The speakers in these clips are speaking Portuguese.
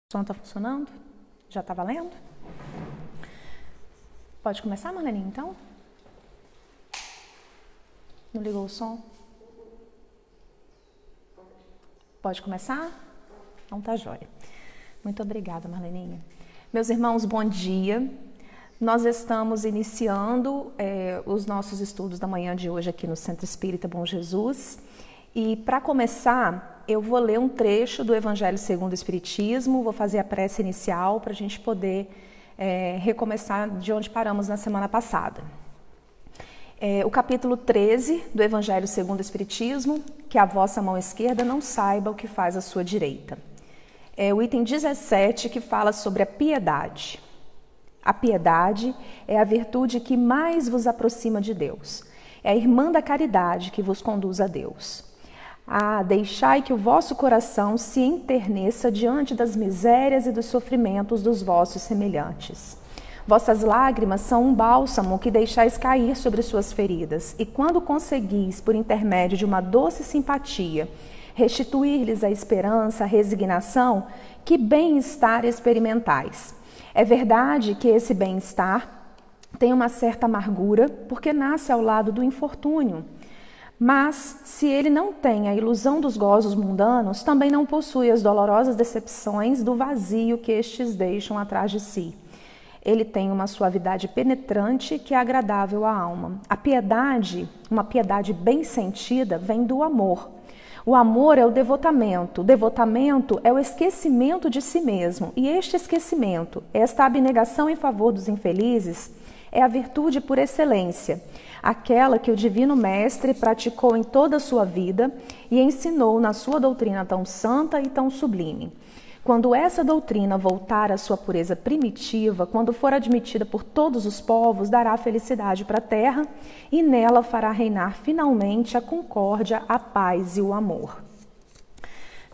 O som está funcionando? Já está valendo? Pode começar, Marlene, então? Não ligou o som? Pode começar? Então tá jóia. Muito obrigada, Marleninha. Meus irmãos, bom dia. Nós estamos iniciando os nossos estudos da manhã de hoje aqui no Centro Espírita Bom Jesus. E para começar, eu vou ler um trecho do Evangelho segundo o Espiritismo, vou fazer a prece inicial para a gente poder recomeçar de onde paramos na semana passada. O capítulo 13 do Evangelho segundo o Espiritismo, que a vossa mão esquerda não saiba o que faz a sua direita. O item 17, que fala sobre a piedade. A piedade é a virtude que mais vos aproxima de Deus. É a irmã da caridade que vos conduz a Deus. Deixai que o vosso coração se enterneça diante das misérias e dos sofrimentos dos vossos semelhantes. Vossas lágrimas são um bálsamo que deixais cair sobre suas feridas, e quando conseguis, por intermédio de uma doce simpatia, restituir-lhes a esperança, a resignação, que bem-estar experimentais. É verdade que esse bem-estar tem uma certa amargura, porque nasce ao lado do infortúnio. Mas, se ele não tem a ilusão dos gozos mundanos, também não possui as dolorosas decepções do vazio que estes deixam atrás de si. Ele tem uma suavidade penetrante que é agradável à alma. A piedade, uma piedade bem sentida, vem do amor. O amor é o devotamento é o esquecimento de si mesmo. E este esquecimento, esta abnegação em favor dos infelizes, é a virtude por excelência, aquela que o Divino Mestre praticou em toda a sua vida e ensinou na sua doutrina tão santa e tão sublime. Quando essa doutrina voltar à sua pureza primitiva, quando for admitida por todos os povos, dará felicidade para a terra e nela fará reinar finalmente a concórdia, a paz e o amor.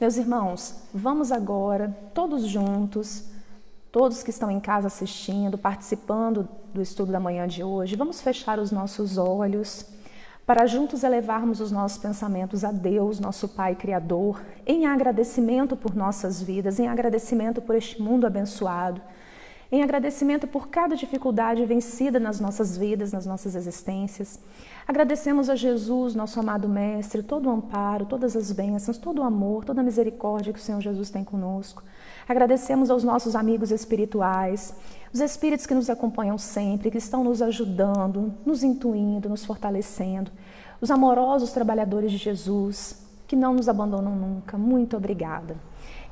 Meus irmãos, vamos agora, todos juntos, todos que estão em casa assistindo, participando do estudo da manhã de hoje, vamos fechar os nossos olhos para juntos elevarmos os nossos pensamentos a Deus, nosso Pai Criador, em agradecimento por nossas vidas, em agradecimento por este mundo abençoado, em agradecimento por cada dificuldade vencida nas nossas vidas, nas nossas existências. Agradecemos a Jesus, nosso amado Mestre, todo o amparo, todas as bênçãos, todo o amor, toda a misericórdia que o Senhor Jesus tem conosco. Agradecemos aos nossos amigos espirituais, os espíritos que nos acompanham sempre, que estão nos ajudando, nos intuindo, nos fortalecendo, os amorosos trabalhadores de Jesus, que não nos abandonam nunca. Muito obrigada.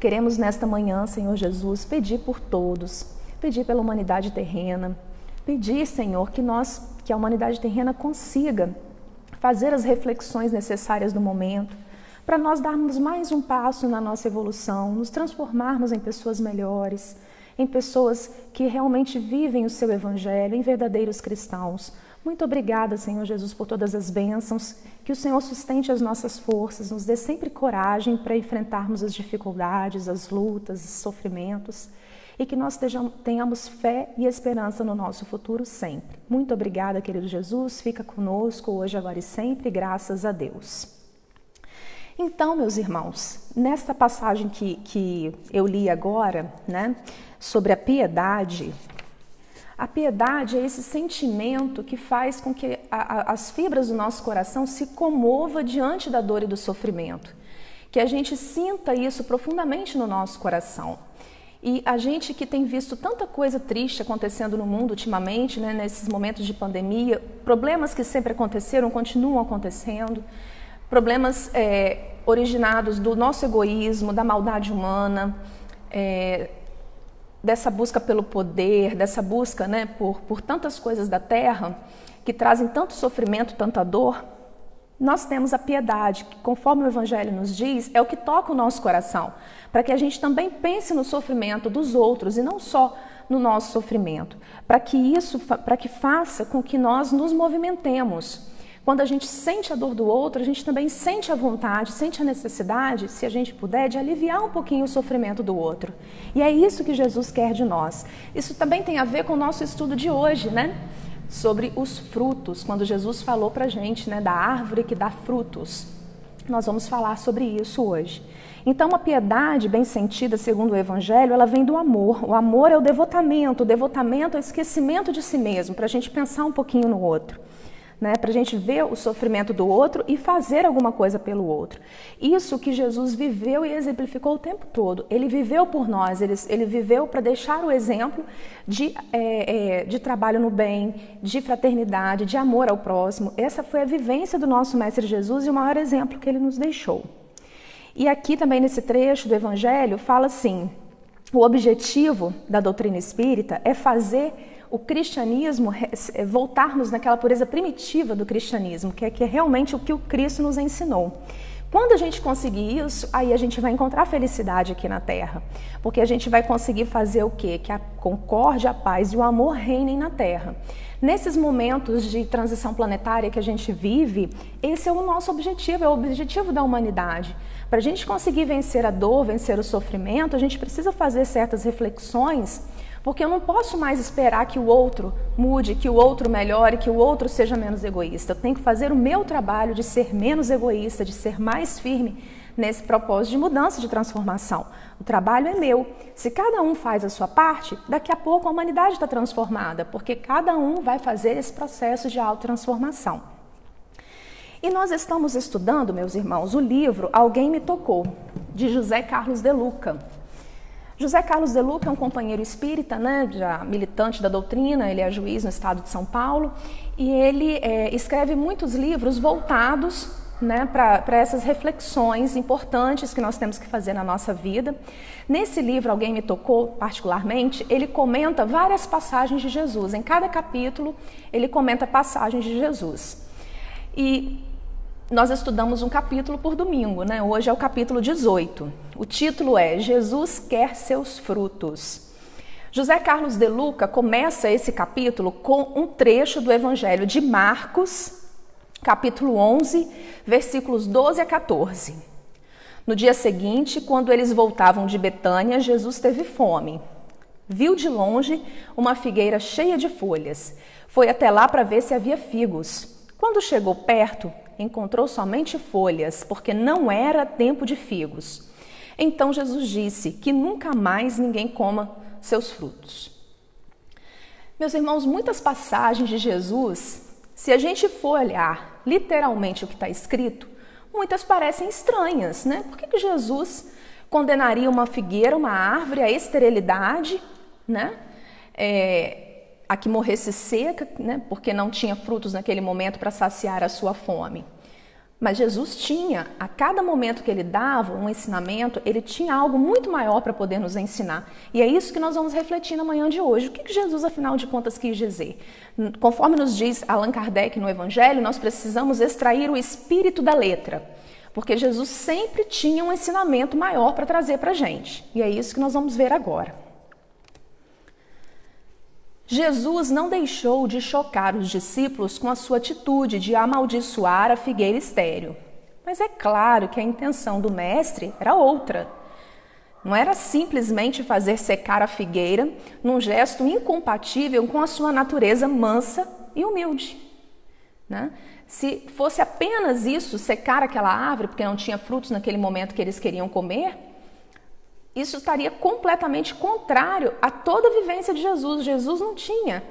Queremos nesta manhã, Senhor Jesus, pedir por todos, pedir pela humanidade terrena, pedir, Senhor, que a humanidade terrena consiga fazer as reflexões necessárias do momento, para nós darmos mais um passo na nossa evolução, nos transformarmos em pessoas melhores, em pessoas que realmente vivem o seu evangelho, em verdadeiros cristãos. Muito obrigada, Senhor Jesus, por todas as bênçãos, que o Senhor sustente as nossas forças, nos dê sempre coragem para enfrentarmos as dificuldades, as lutas, os sofrimentos, e que nós tenhamos fé e esperança no nosso futuro sempre. Muito obrigada, querido Jesus, fica conosco hoje, agora e sempre, graças a Deus. Então, meus irmãos, nesta passagem que eu li agora, né, sobre a piedade é esse sentimento que faz com que as fibras do nosso coração se comova diante da dor e do sofrimento, que a gente sinta isso profundamente no nosso coração. E a gente que tem visto tanta coisa triste acontecendo no mundo ultimamente, né, nesses momentos de pandemia, problemas que sempre aconteceram, continuam acontecendo, problemas originados do nosso egoísmo, da maldade humana, dessa busca pelo poder, dessa busca, né, por tantas coisas da terra que trazem tanto sofrimento, tanta dor. Nós temos a piedade, que conforme o Evangelho nos diz, é o que toca o nosso coração, para que a gente também pense no sofrimento dos outros e não só no nosso sofrimento, para que faça com que nós nos movimentemos. Quando a gente sente a dor do outro, a gente também sente a vontade, sente a necessidade, se a gente puder, de aliviar um pouquinho o sofrimento do outro. E é isso que Jesus quer de nós. Isso também tem a ver com o nosso estudo de hoje, né? Sobre os frutos, quando Jesus falou pra gente, né, da árvore que dá frutos. Nós vamos falar sobre isso hoje. Então, a piedade bem sentida, segundo o Evangelho, ela vem do amor. O amor é o devotamento é o esquecimento de si mesmo, para a gente pensar um pouquinho no outro, né? Para a gente ver o sofrimento do outro e fazer alguma coisa pelo outro. Isso que Jesus viveu e exemplificou o tempo todo. Ele viveu por nós, ele viveu para deixar o exemplo de trabalho no bem, de fraternidade, de amor ao próximo. Essa foi a vivência do nosso Mestre Jesus e o maior exemplo que ele nos deixou. E aqui também nesse trecho do Evangelho fala assim: o objetivo da doutrina espírita é fazer o cristianismo, voltarmos naquela pureza primitiva do cristianismo, que é realmente o que o Cristo nos ensinou. Quando a gente conseguir isso, aí a gente vai encontrar felicidade aqui na Terra, porque a gente vai conseguir fazer o quê? Que a concórdia, a paz e o amor reinem na Terra. Nesses momentos de transição planetária que a gente vive, esse é o nosso objetivo, é o objetivo da humanidade. Para a gente conseguir vencer a dor, vencer o sofrimento, a gente precisa fazer certas reflexões, porque eu não posso mais esperar que o outro mude, que o outro melhore, que o outro seja menos egoísta. Eu tenho que fazer o meu trabalho de ser menos egoísta, de ser mais firme nesse propósito de mudança, de transformação. O trabalho é meu. Se cada um faz a sua parte, daqui a pouco a humanidade está transformada, porque cada um vai fazer esse processo de autotransformação. E nós estamos estudando, meus irmãos, o livro Alguém Me Tocou, de José Carlos de Luca. José Carlos de Luca é um companheiro espírita, né, já militante da doutrina, ele é juiz no estado de São Paulo, e ele escreve muitos livros voltados, né, para essas reflexões importantes que nós temos que fazer na nossa vida. Nesse livro, Alguém Me Tocou, particularmente, ele comenta várias passagens de Jesus. Em cada capítulo, ele comenta passagens de Jesus. E nós estudamos um capítulo por domingo, né? Hoje é o capítulo 18. O título é Jesus quer seus frutos. José Carlos de Luca começa esse capítulo com um trecho do Evangelho de Marcos, capítulo 11, versículos 12 a 14. No dia seguinte, quando eles voltavam de Betânia, Jesus teve fome. Viu de longe uma figueira cheia de folhas. Foi até lá para ver se havia figos. Quando chegou perto, encontrou somente folhas, porque não era tempo de figos. Então Jesus disse que nunca mais ninguém coma seus frutos. Meus irmãos, muitas passagens de Jesus, se a gente for olhar literalmente o que está escrito, muitas parecem estranhas, né? Por que Jesus condenaria uma figueira, uma árvore, à esterilidade, né? A que morresse seca, né? Porque não tinha frutos naquele momento para saciar a sua fome. Mas Jesus tinha, a cada momento que ele dava um ensinamento, ele tinha algo muito maior para poder nos ensinar. E é isso que nós vamos refletir na manhã de hoje. O que Jesus, afinal de contas, quis dizer? Conforme nos diz Allan Kardec no Evangelho, nós precisamos extrair o espírito da letra, porque Jesus sempre tinha um ensinamento maior para trazer para a gente. E é isso que nós vamos ver agora. Jesus não deixou de chocar os discípulos com a sua atitude de amaldiçoar a figueira estéril. Mas é claro que a intenção do mestre era outra. Não era simplesmente fazer secar a figueira num gesto incompatível com a sua natureza mansa e humilde, né? Se fosse apenas isso, secar aquela árvore porque não tinha frutos naquele momento que eles queriam comer, isso estaria completamente contrário a toda a vivência de Jesus. Jesus não tinha,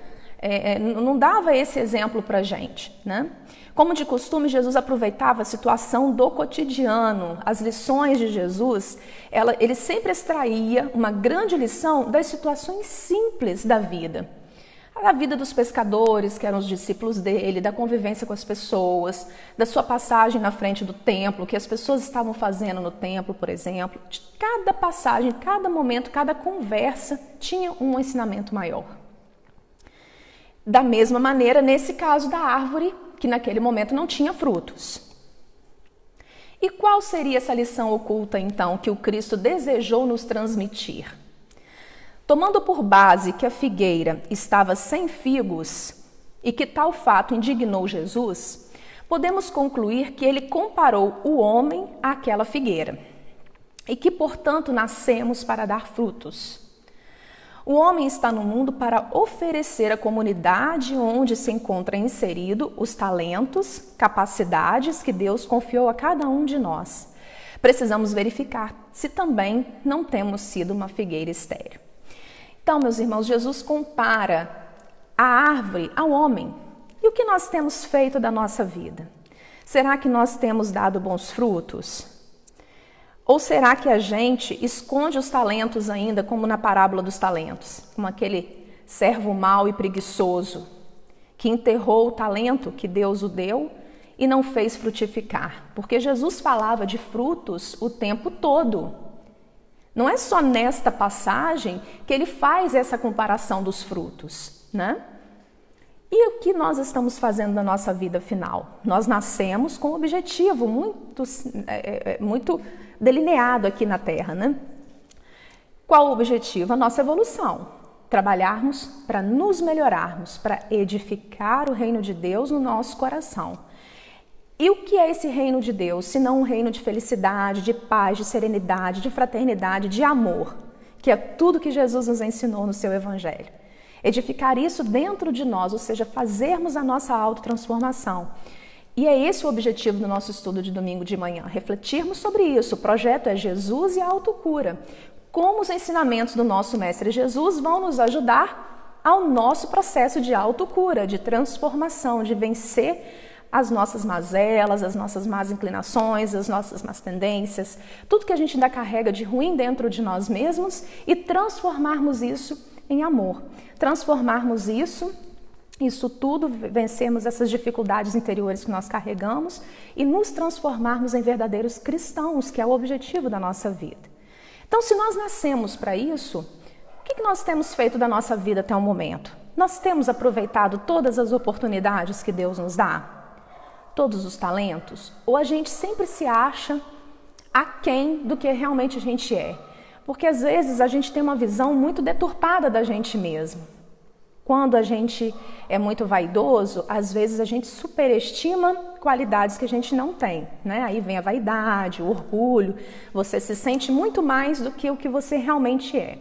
não dava esse exemplo para a gente, né? Como de costume, Jesus aproveitava a situação do cotidiano. As lições de Jesus, ele sempre extraía uma grande lição das situações simples da vida. A vida dos pescadores, que eram os discípulos dele, da convivência com as pessoas, da sua passagem na frente do templo, que as pessoas estavam fazendo no templo, por exemplo. De cada passagem, cada momento, cada conversa tinha um ensinamento maior. Da mesma maneira, nesse caso da árvore, que naquele momento não tinha frutos. E qual seria essa lição oculta, então, que o Cristo desejou nos transmitir? Tomando por base que a figueira estava sem figos e que tal fato indignou Jesus, podemos concluir que ele comparou o homem àquela figueira e que, portanto, nascemos para dar frutos. O homem está no mundo para oferecer à comunidade onde se encontra inserido os talentos, capacidades que Deus confiou a cada um de nós, precisamos verificar se também não temos sido uma figueira estéril. Então, meus irmãos, Jesus compara a árvore ao homem. E o que nós temos feito da nossa vida? Será que nós temos dado bons frutos? Ou será que a gente esconde os talentos ainda, como na parábola dos talentos? Como aquele servo mau e preguiçoso que enterrou o talento que Deus o deu e não fez frutificar. Porque Jesus falava de frutos o tempo todo. Não é só nesta passagem que ele faz essa comparação dos frutos, né? E o que nós estamos fazendo na nossa vida final? Nós nascemos com um objetivo muito delineado aqui na Terra, né? Qual o objetivo? A nossa evolução. Trabalharmos para nos melhorarmos, para edificar o reino de Deus no nosso coração. E o que é esse reino de Deus, se não um reino de felicidade, de paz, de serenidade, de fraternidade, de amor, que é tudo que Jesus nos ensinou no seu Evangelho. Edificar isso dentro de nós, ou seja, fazermos a nossa autotransformação. E é esse o objetivo do nosso estudo de domingo de manhã, refletirmos sobre isso. O projeto é Jesus e a autocura. Como os ensinamentos do nosso Mestre Jesus vão nos ajudar ao nosso processo de autocura, de transformação, de vencer as nossas mazelas, as nossas más inclinações, as nossas más tendências, tudo que a gente ainda carrega de ruim dentro de nós mesmos e transformarmos isso em amor. Transformarmos isso tudo, vencermos essas dificuldades interiores que nós carregamos e nos transformarmos em verdadeiros cristãos, que é o objetivo da nossa vida. Então, se nós nascemos para isso, o que nós temos feito da nossa vida até o momento? Nós temos aproveitado todas as oportunidades que Deus nos dá? Todos os talentos? Ou a gente sempre se acha aquém do que realmente a gente é? Porque às vezes a gente tem uma visão muito deturpada da gente mesmo. Quando a gente é muito vaidoso, às vezes a gente superestima qualidades que a gente não tem, né? Aí vem a vaidade, o orgulho, você se sente muito mais do que o que você realmente é.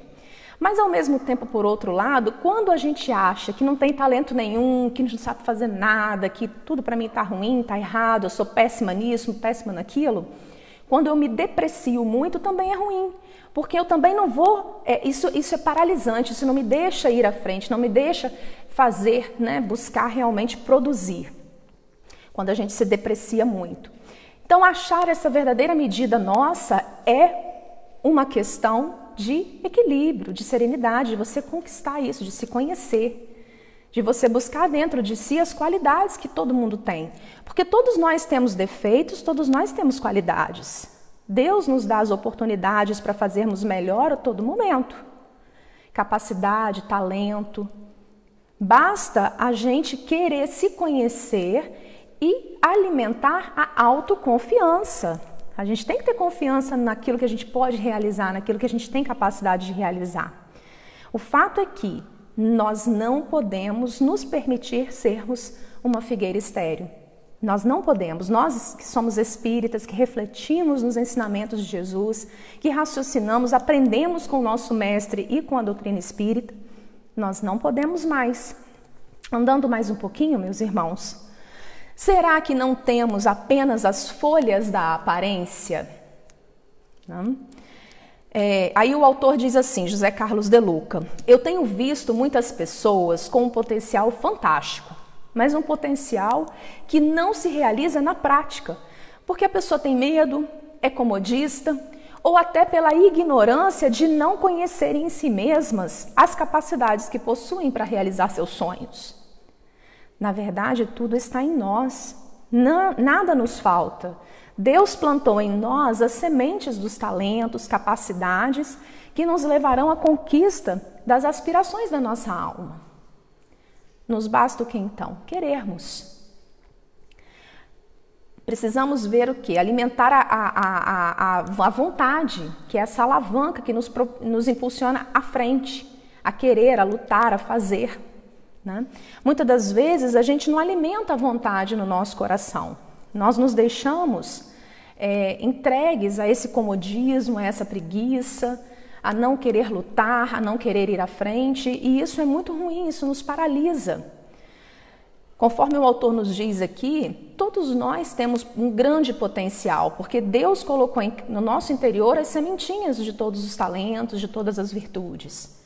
Mas ao mesmo tempo, por outro lado, quando a gente acha que não tem talento nenhum, que não sabe fazer nada, que tudo para mim está ruim, está errado, eu sou péssima nisso, péssima naquilo, quando eu me deprecio muito, também é ruim. Porque eu também não vou, isso é paralisante, isso não me deixa ir à frente, não me deixa fazer, né, buscar realmente produzir, quando a gente se deprecia muito. Então, achar essa verdadeira medida nossa é uma questão de equilíbrio, de serenidade, de você conquistar isso, de se conhecer, de você buscar dentro de si as qualidades que todo mundo tem. Porque todos nós temos defeitos, todos nós temos qualidades. Deus nos dá as oportunidades para fazermos melhor a todo momento. Capacidade, talento. Basta a gente querer se conhecer e alimentar a autoconfiança. A gente tem que ter confiança naquilo que a gente pode realizar, naquilo que a gente tem capacidade de realizar. O fato é que nós não podemos nos permitir sermos uma figueira estéril. Nós não podemos, nós que somos espíritas, que refletimos nos ensinamentos de Jesus, que raciocinamos, aprendemos com o nosso mestre e com a doutrina espírita, nós não podemos mais. Andando mais um pouquinho, meus irmãos, será que não temos apenas as folhas da aparência? Não? Aí o autor diz assim, José Carlos de Luca, eu tenho visto muitas pessoas com um potencial fantástico, mas um potencial que não se realiza na prática, porque a pessoa tem medo, é comodista, ou até pela ignorância de não conhecer em si mesmas as capacidades que possuem para realizar seus sonhos. Na verdade, tudo está em nós, nada nos falta. Deus plantou em nós as sementes dos talentos, capacidades que nos levarão à conquista das aspirações da nossa alma. Nos basta o que então? Querermos. Precisamos ver o quê? Alimentar a vontade, que é essa alavanca que nos impulsiona à frente, a querer, a lutar, a fazer. Né? Muitas das vezes a gente não alimenta a vontade no nosso coração. Nós nos deixamos entregues a esse comodismo, a essa preguiça, a não querer lutar, a não querer ir à frente, e isso é muito ruim, isso nos paralisa. Conforme o autor nos diz aqui, todos nós temos um grande potencial, porque Deus colocou no nosso interior as sementinhas de todos os talentos, de todas as virtudes.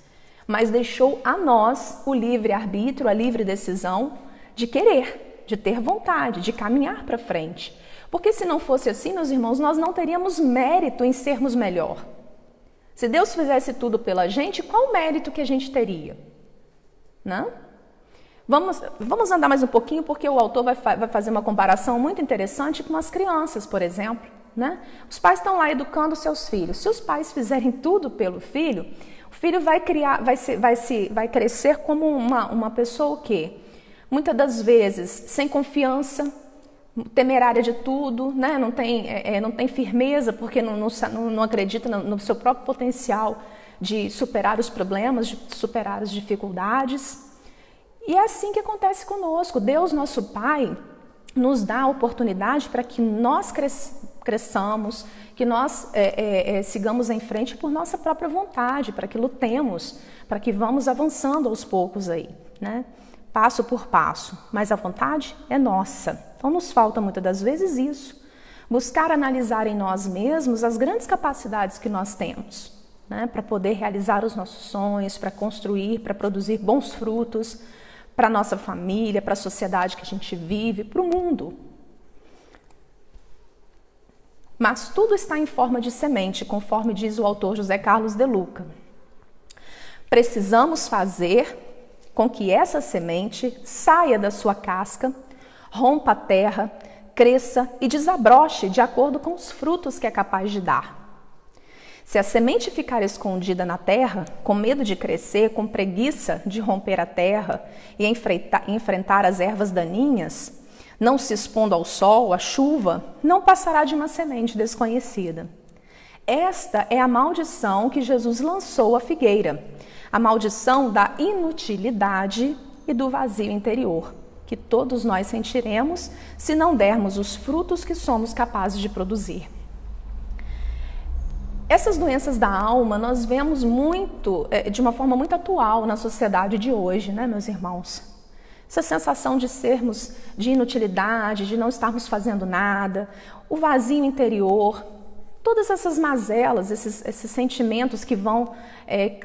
Mas deixou a nós o livre-arbítrio, a livre decisão de querer, de ter vontade, de caminhar para frente. Porque se não fosse assim, meus irmãos, nós não teríamos mérito em sermos melhor. Se Deus fizesse tudo pela gente, qual o mérito que a gente teria? Não? Vamos andar mais um pouquinho, porque o autor vai fazer uma comparação muito interessante com as crianças, por exemplo. Né? Os pais estão lá educando seus filhos. Se os pais fizerem tudo pelo filho, o filho vai crescer como uma pessoa o quê? Muitas das vezes sem confiança, temerária de tudo, né? não tem firmeza porque não acredita no seu próprio potencial de superar os problemas, de superar as dificuldades. E é assim que acontece conosco. Deus, nosso Pai, nos dá a oportunidade para que nós cresçamos, que nós sigamos em frente por nossa própria vontade, para que lutemos, para que vamos avançando aos poucos aí, né? Passo por passo. Mas a vontade é nossa. Então nos falta muitas das vezes isso. Buscar analisar em nós mesmos as grandes capacidades que nós temos, né? Para poder realizar os nossos sonhos, para construir, para produzir bons frutos, para a nossa família, para a sociedade que a gente vive, para o mundo. Mas tudo está em forma de semente, conforme diz o autor José Carlos de Luca. Precisamos fazer com que essa semente saia da sua casca, rompa a terra, cresça e desabroche de acordo com os frutos que é capaz de dar. Se a semente ficar escondida na terra, com medo de crescer, com preguiça de romper a terra e enfrentar as ervas daninhas, não se expondo ao sol, à chuva, não passará de uma semente desconhecida. Esta é a maldição que Jesus lançou à figueira, a maldição da inutilidade e do vazio interior, que todos nós sentiremos se não dermos os frutos que somos capazes de produzir. Essas doenças da alma nós vemos de uma forma muito atual na sociedade de hoje, né, meus irmãos? Essa sensação de sermos de inutilidade, de não estarmos fazendo nada, o vazio interior, todas essas mazelas, esses sentimentos que vão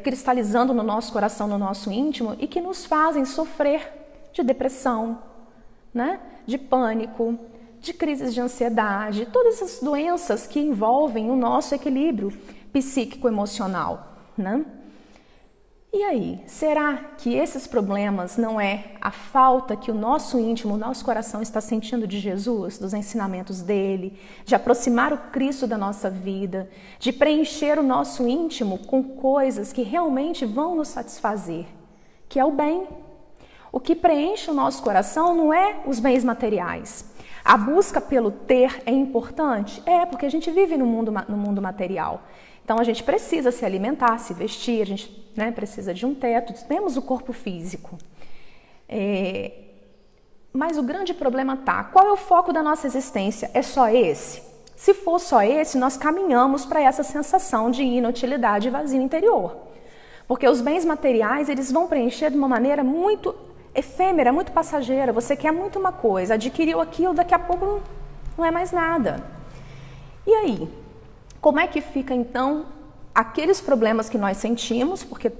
cristalizando no nosso coração, no nosso íntimo e que nos fazem sofrer de depressão, né, de pânico, de crises de ansiedade, todas essas doenças que envolvem o nosso equilíbrio psíquico-emocional, né? E aí, será que esses problemas não é a falta que o nosso íntimo, o nosso coração está sentindo de Jesus, dos ensinamentos dele, de aproximar o Cristo da nossa vida, de preencher o nosso íntimo com coisas que realmente vão nos satisfazer, que é o bem? O que preenche o nosso coração não é os bens materiais. A busca pelo ter é importante? É, porque a gente vive no mundo material. Então a gente precisa se alimentar, se vestir, a gente, né, precisa de um teto, temos o corpo físico. Mas o grande problema está, qual é o foco da nossa existência? É só esse? Se for só esse, nós caminhamos para essa sensação de inutilidade e vazio interior. Porque os bens materiais, eles vão preencher de uma maneira muito efêmera, muito passageira. Você quer muito uma coisa, adquiriu aquilo, daqui a pouco não é mais nada. E aí, como é que fica então aqueles problemas que nós sentimos? Porque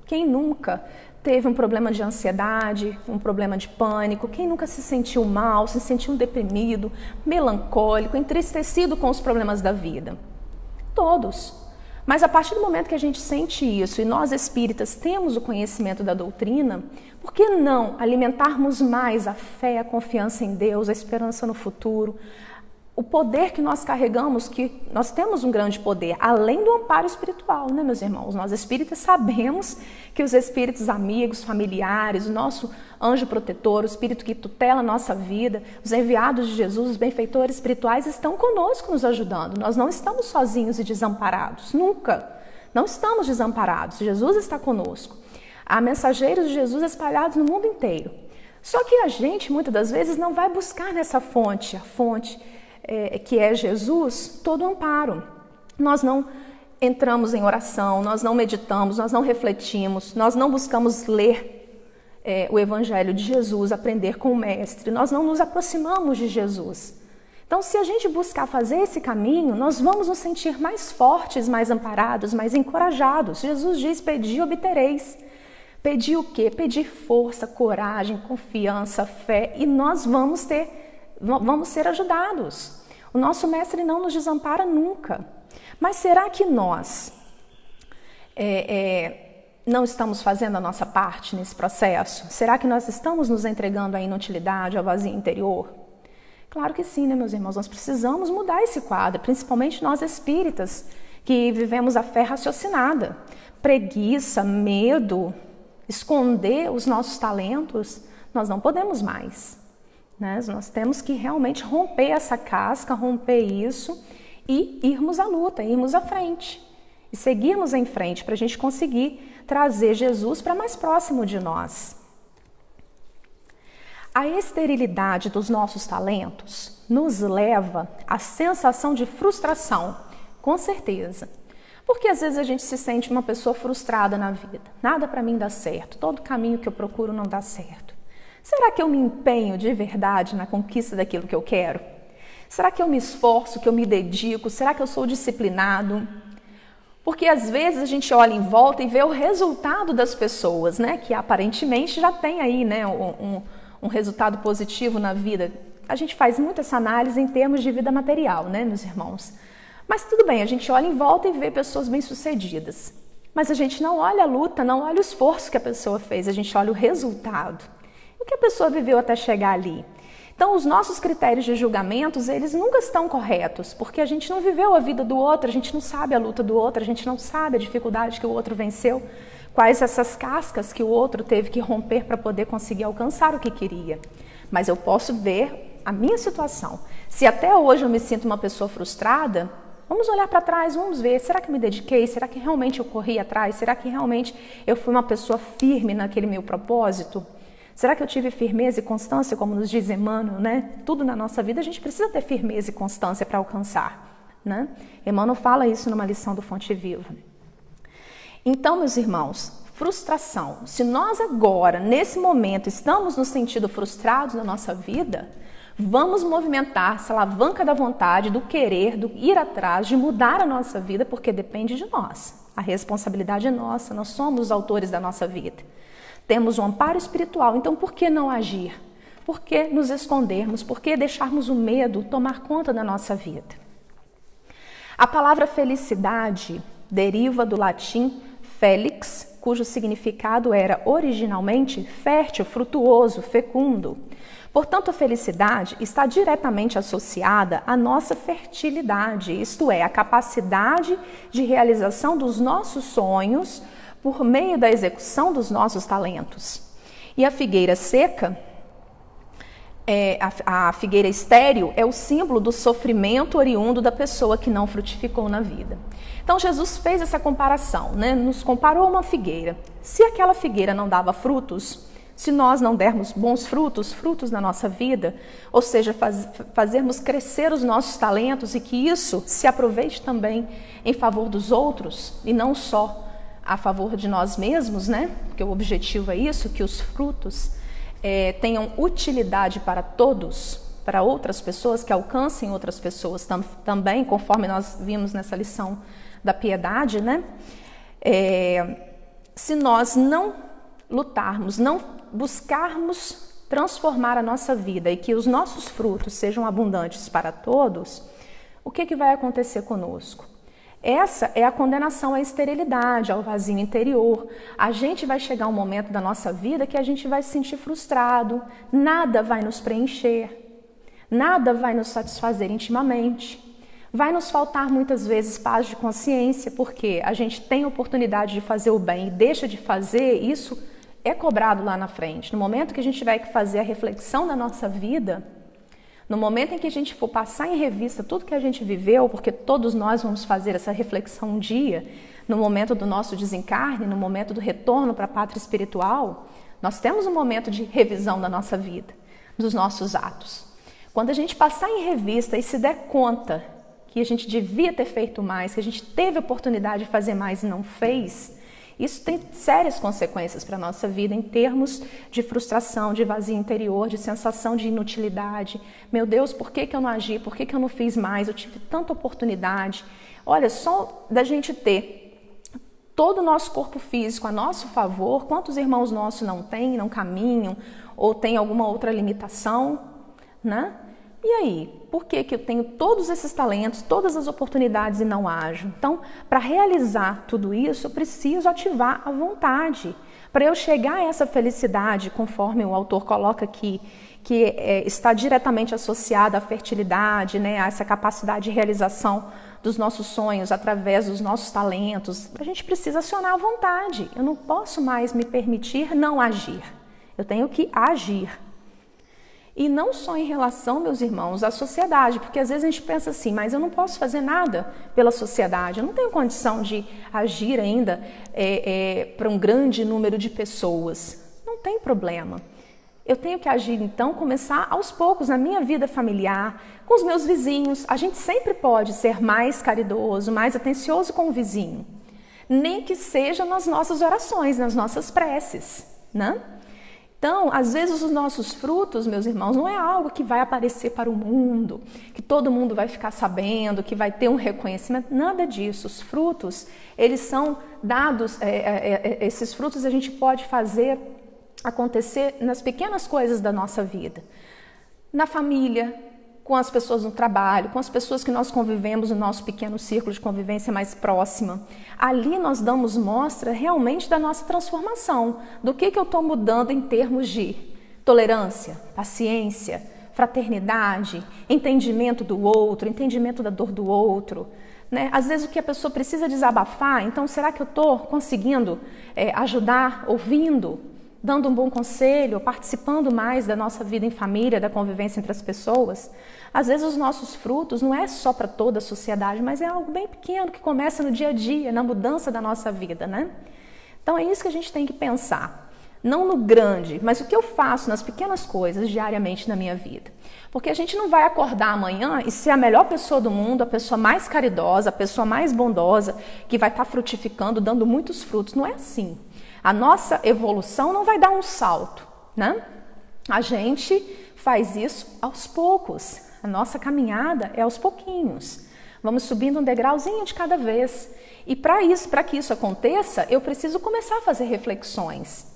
quem nunca teve um problema de ansiedade, um problema de pânico, quem nunca se sentiu mal, se sentiu deprimido, melancólico, entristecido com os problemas da vida? Todos. Mas a partir do momento que a gente sente isso e nós espíritas temos o conhecimento da doutrina, por que não alimentarmos mais a fé, a confiança em Deus, a esperança no futuro, o poder que nós carregamos, que nós temos um grande poder, além do amparo espiritual, né, meus irmãos? Nós espíritas sabemos que os espíritos amigos, familiares, o nosso anjo protetor, o espírito que tutela a nossa vida, os enviados de Jesus, os benfeitores espirituais estão conosco nos ajudando. Nós não estamos sozinhos e desamparados, nunca. Não estamos desamparados, Jesus está conosco. Há mensageiros de Jesus espalhados no mundo inteiro. Só que a gente, muitas das vezes, não vai buscar nessa fonte, a fonte que é Jesus, todo o amparo. Nós não entramos em oração, nós não meditamos, nós não refletimos, nós não buscamos ler o Evangelho de Jesus, aprender com o Mestre, nós não nos aproximamos de Jesus. Então, se a gente buscar fazer esse caminho, nós vamos nos sentir mais fortes, mais amparados, mais encorajados. Jesus diz, pedi e obtereis. Pedir o quê? Pedir força, coragem, confiança, fé, e nós vamos ser ajudados. O nosso Mestre não nos desampara nunca. Mas será que nós não estamos fazendo a nossa parte nesse processo? Será que nós estamos nos entregando à inutilidade, ao vazio interior? Claro que sim, né, meus irmãos? Nós precisamos mudar esse quadro, principalmente nós espíritas, que vivemos a fé raciocinada. Preguiça, medo, esconder os nossos talentos, nós não podemos mais, né? Nós temos que realmente romper essa casca, romper isso e irmos à luta, irmos à frente. E seguirmos em frente para a gente conseguir trazer Jesus para mais próximo de nós. A esterilidade dos nossos talentos nos leva à sensação de frustração, com certeza. Porque às vezes a gente se sente uma pessoa frustrada na vida. Nada para mim dá certo, todo caminho que eu procuro não dá certo. Será que eu me empenho de verdade na conquista daquilo que eu quero? Será que eu me esforço, que eu me dedico? Será que eu sou disciplinado? Porque às vezes a gente olha em volta e vê o resultado das pessoas, né? Que aparentemente já tem aí, né, um resultado positivo na vida. A gente faz muito essa análise em termos de vida material, né, meus irmãos? Mas tudo bem, a gente olha em volta e vê pessoas bem-sucedidas. Mas a gente não olha a luta, não olha o esforço que a pessoa fez, a gente olha o resultado. O que a pessoa viveu até chegar ali. Então, os nossos critérios de julgamentos, eles nunca estão corretos, porque a gente não viveu a vida do outro, a gente não sabe a luta do outro, a gente não sabe a dificuldade que o outro venceu, quais essas cascas que o outro teve que romper para poder conseguir alcançar o que queria. Mas eu posso ver a minha situação. Se até hoje eu me sinto uma pessoa frustrada, vamos olhar para trás, vamos ver, será que eu me dediquei? Será que realmente eu corri atrás? Será que realmente eu fui uma pessoa firme naquele meu propósito? Será que eu tive firmeza e constância, como nos diz Emmanuel, né? Tudo na nossa vida a gente precisa ter firmeza e constância para alcançar, né? Emmanuel fala isso numa lição do Fonte Viva. Então, meus irmãos, frustração. Se nós agora, nesse momento, estamos nos sentindo frustrados na nossa vida, vamos movimentar essa alavanca da vontade, do querer, do ir atrás, de mudar a nossa vida, porque depende de nós. A responsabilidade é nossa, nós somos os autores da nossa vida. Temos um amparo espiritual, então por que não agir? Por que nos escondermos? Por que deixarmos o medo tomar conta da nossa vida? A palavra felicidade deriva do latim felix, cujo significado era originalmente fértil, frutuoso, fecundo. Portanto, a felicidade está diretamente associada à nossa fertilidade, isto é, a capacidade de realização dos nossos sonhos por meio da execução dos nossos talentos. E a figueira seca, a figueira estéril, é o símbolo do sofrimento oriundo da pessoa que não frutificou na vida. Então Jesus fez essa comparação, né? Nos comparou a uma figueira. Se aquela figueira não dava frutos, se nós não dermos bons frutos na nossa vida, ou seja, fazermos crescer os nossos talentos e que isso se aproveite também em favor dos outros e não só a favor de nós mesmos, né? Porque o objetivo é isso, que os frutos tenham utilidade para todos, para outras pessoas, que alcancem outras pessoas também, conforme nós vimos nessa lição da piedade, né? Se nós não lutarmos, não buscarmos transformar a nossa vida e que os nossos frutos sejam abundantes para todos, o que vai acontecer conosco? Essa é a condenação à esterilidade, ao vazio interior. A gente vai chegar um momento da nossa vida que a gente vai se sentir frustrado, nada vai nos preencher, nada vai nos satisfazer intimamente. Vai nos faltar muitas vezes paz de consciência, porque a gente tem a oportunidade de fazer o bem e deixa de fazer, isso é cobrado lá na frente. No momento que a gente tiver que fazer a reflexão da nossa vida, no momento em que a gente for passar em revista tudo que a gente viveu, porque todos nós vamos fazer essa reflexão um dia, no momento do nosso desencarne, no momento do retorno para a pátria espiritual, nós temos um momento de revisão da nossa vida, dos nossos atos. Quando a gente passar em revista e se der conta que a gente devia ter feito mais, que a gente teve a oportunidade de fazer mais e não fez, Isso tem sérias consequências para a nossa vida em termos de frustração, de vazio interior, de sensação de inutilidade. Meu Deus, por que eu não agi? Por que eu não fiz mais? Eu tive tanta oportunidade. Olha, só da gente ter todo o nosso corpo físico a nosso favor, quantos irmãos nossos não têm, não caminham, ou têm alguma outra limitação, né? E aí, por que eu tenho todos esses talentos, todas as oportunidades e não ajo? Então, para realizar tudo isso, eu preciso ativar a vontade. Para eu chegar a essa felicidade, conforme o autor coloca aqui, que está diretamente associada à fertilidade, né, a essa capacidade de realização dos nossos sonhos através dos nossos talentos, a gente precisa acionar a vontade. Eu não posso mais me permitir não agir. Eu tenho que agir. E não só em relação, meus irmãos, à sociedade, porque às vezes a gente pensa assim, mas eu não posso fazer nada pela sociedade, eu não tenho condição de agir ainda para um grande número de pessoas. Não tem problema. Eu tenho que agir, então, começar aos poucos na minha vida familiar, com os meus vizinhos. A gente sempre pode ser mais caridoso, mais atencioso com o vizinho, nem que seja nas nossas orações, nas nossas preces, né? Então, às vezes os nossos frutos, meus irmãos, não é algo que vai aparecer para o mundo, que todo mundo vai ficar sabendo, que vai ter um reconhecimento, nada disso. Os frutos, eles são dados, esses frutos a gente pode fazer acontecer nas pequenas coisas da nossa vida. Na família, com as pessoas no trabalho, com as pessoas que nós convivemos no nosso pequeno círculo de convivência mais próxima. Ali nós damos mostra realmente da nossa transformação, do que eu estou mudando em termos de tolerância, paciência, fraternidade, entendimento do outro, entendimento da dor do outro. Né? Às vezes o que a pessoa precisa desabafar, então será que eu estou conseguindo ajudar, ouvindo, dando um bom conselho, participando mais da nossa vida em família, da convivência entre as pessoas? Às vezes os nossos frutos não é só para toda a sociedade, mas é algo bem pequeno que começa no dia a dia, na mudança da nossa vida, né? Então é isso que a gente tem que pensar. Não no grande, mas o que eu faço nas pequenas coisas diariamente na minha vida. Porque a gente não vai acordar amanhã e ser a melhor pessoa do mundo, a pessoa mais caridosa, a pessoa mais bondosa, que vai estar frutificando, dando muitos frutos. Não é assim. A nossa evolução não vai dar um salto, né? A gente faz isso aos poucos. A nossa caminhada é aos pouquinhos. Vamos subindo um degrauzinho de cada vez. E para que isso aconteça, eu preciso começar a fazer reflexões.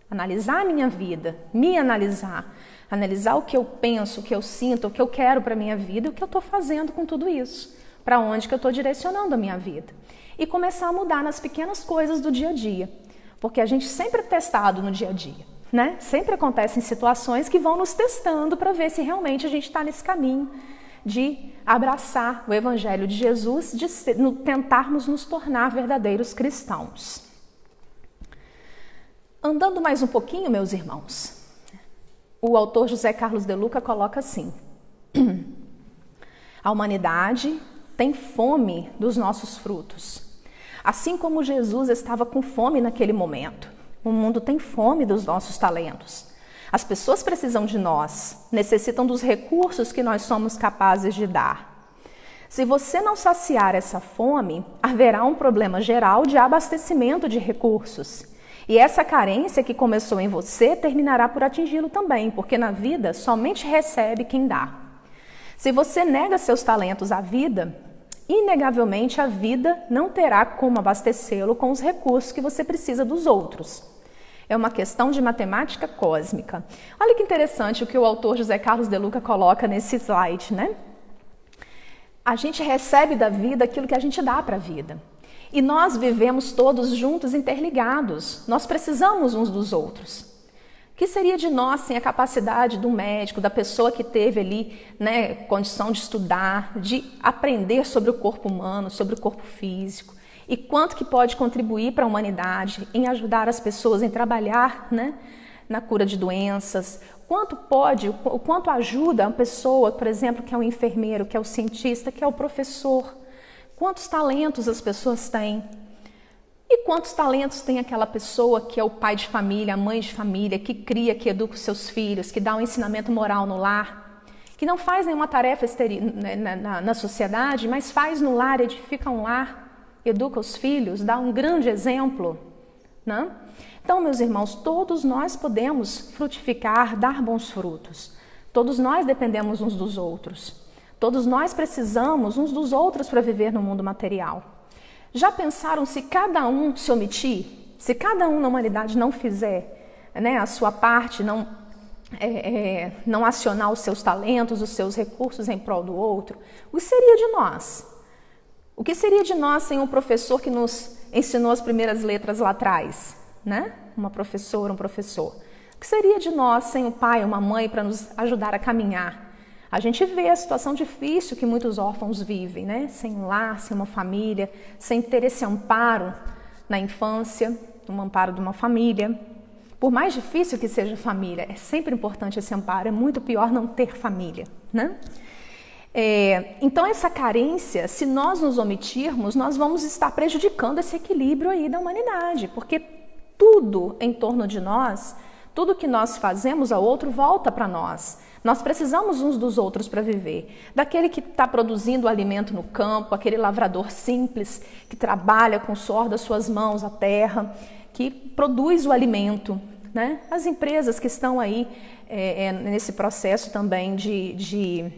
Analisar a minha vida, me analisar. Analisar o que eu penso, o que eu sinto, o que eu quero para a minha vida e o que eu estou fazendo com tudo isso. Para onde que eu estou direcionando a minha vida. E começar a mudar nas pequenas coisas do dia a dia. Porque a gente sempre é testado no dia a dia, né? Sempre acontecem situações que vão nos testando para ver se realmente a gente está nesse caminho de abraçar o Evangelho de Jesus, de tentarmos nos tornar verdadeiros cristãos. Andando mais um pouquinho, meus irmãos, o autor José Carlos de Luca coloca assim: a humanidade tem fome dos nossos frutos. Assim como Jesus estava com fome naquele momento, o mundo tem fome dos nossos talentos. As pessoas precisam de nós, necessitam dos recursos que nós somos capazes de dar. Se você não saciar essa fome, haverá um problema geral de abastecimento de recursos. E essa carência que começou em você terminará por atingi-lo também, porque na vida somente recebe quem dá. Se você nega seus talentos à vida, inegavelmente a vida não terá como abastecê-lo com os recursos que você precisa dos outros. É uma questão de matemática cósmica. Olha que interessante o que o autor José Carlos de Luca coloca nesse slide, né? A gente recebe da vida aquilo que a gente dá para a vida. E nós vivemos todos juntos, interligados. Nós precisamos uns dos outros. O que seria de nós sem a capacidade do médico, da pessoa que teve ali, né, condição de estudar, de aprender sobre o corpo humano, sobre o corpo físico, e quanto que pode contribuir para a humanidade em ajudar as pessoas, em trabalhar, né, na cura de doenças, o quanto ajuda a pessoa, por exemplo, que é o enfermeiro, que é o cientista, que é o professor, quantos talentos as pessoas têm. E quantos talentos tem aquela pessoa que é o pai de família, a mãe de família, que cria, que educa os seus filhos, que dá um ensinamento moral no lar, que não faz nenhuma tarefa na sociedade, mas faz no lar, edifica um lar, educa os filhos, dá um grande exemplo, né? Então, meus irmãos, todos nós podemos frutificar, dar bons frutos. Todos nós dependemos uns dos outros. Todos nós precisamos uns dos outros para viver no mundo material. Já pensaram se cada um se omitir? Se cada um na humanidade não fizer, né, a sua parte, não acionar os seus talentos, os seus recursos em prol do outro, o que seria de nós? O que seria de nós sem um professor que nos ensinou as primeiras letras lá atrás, né? Uma professora, um professor. O que seria de nós sem um pai, uma mãe para nos ajudar a caminhar? A gente vê a situação difícil que muitos órfãos vivem, né? Sem um lar, sem uma família, sem ter esse amparo na infância, um amparo de uma família. Por mais difícil que seja a família, é sempre importante esse amparo, é muito pior não ter família, né? Então essa carência, se nós nos omitirmos, nós vamos estar prejudicando esse equilíbrio aí da humanidade, porque tudo em torno de nós, tudo que nós fazemos ao outro volta para nós. Nós precisamos uns dos outros para viver. Daquele que está produzindo o alimento no campo, aquele lavrador simples que trabalha com o suor das suas mãos a terra, que produz o alimento, né? As empresas que estão aí nesse processo também de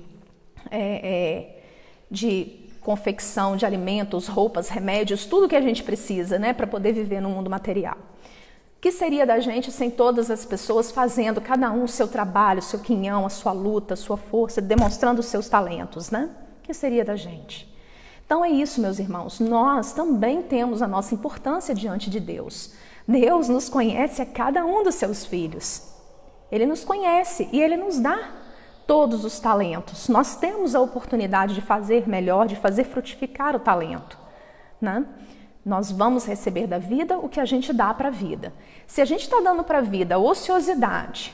confecção de alimentos, roupas, remédios, tudo que a gente precisa, né, para poder viver no mundo material. O que seria da gente sem todas as pessoas fazendo, cada um o seu trabalho, o seu quinhão, a sua luta, a sua força, demonstrando os seus talentos, né? O que seria da gente? Então é isso, meus irmãos, nós também temos a nossa importância diante de Deus. Deus nos conhece a cada um dos seus filhos. Ele nos conhece e Ele nos dá todos os talentos. Nós temos a oportunidade de fazer melhor, de fazer frutificar o talento, né? Nós vamos receber da vida o que a gente dá para a vida. Se a gente está dando para a vida ociosidade,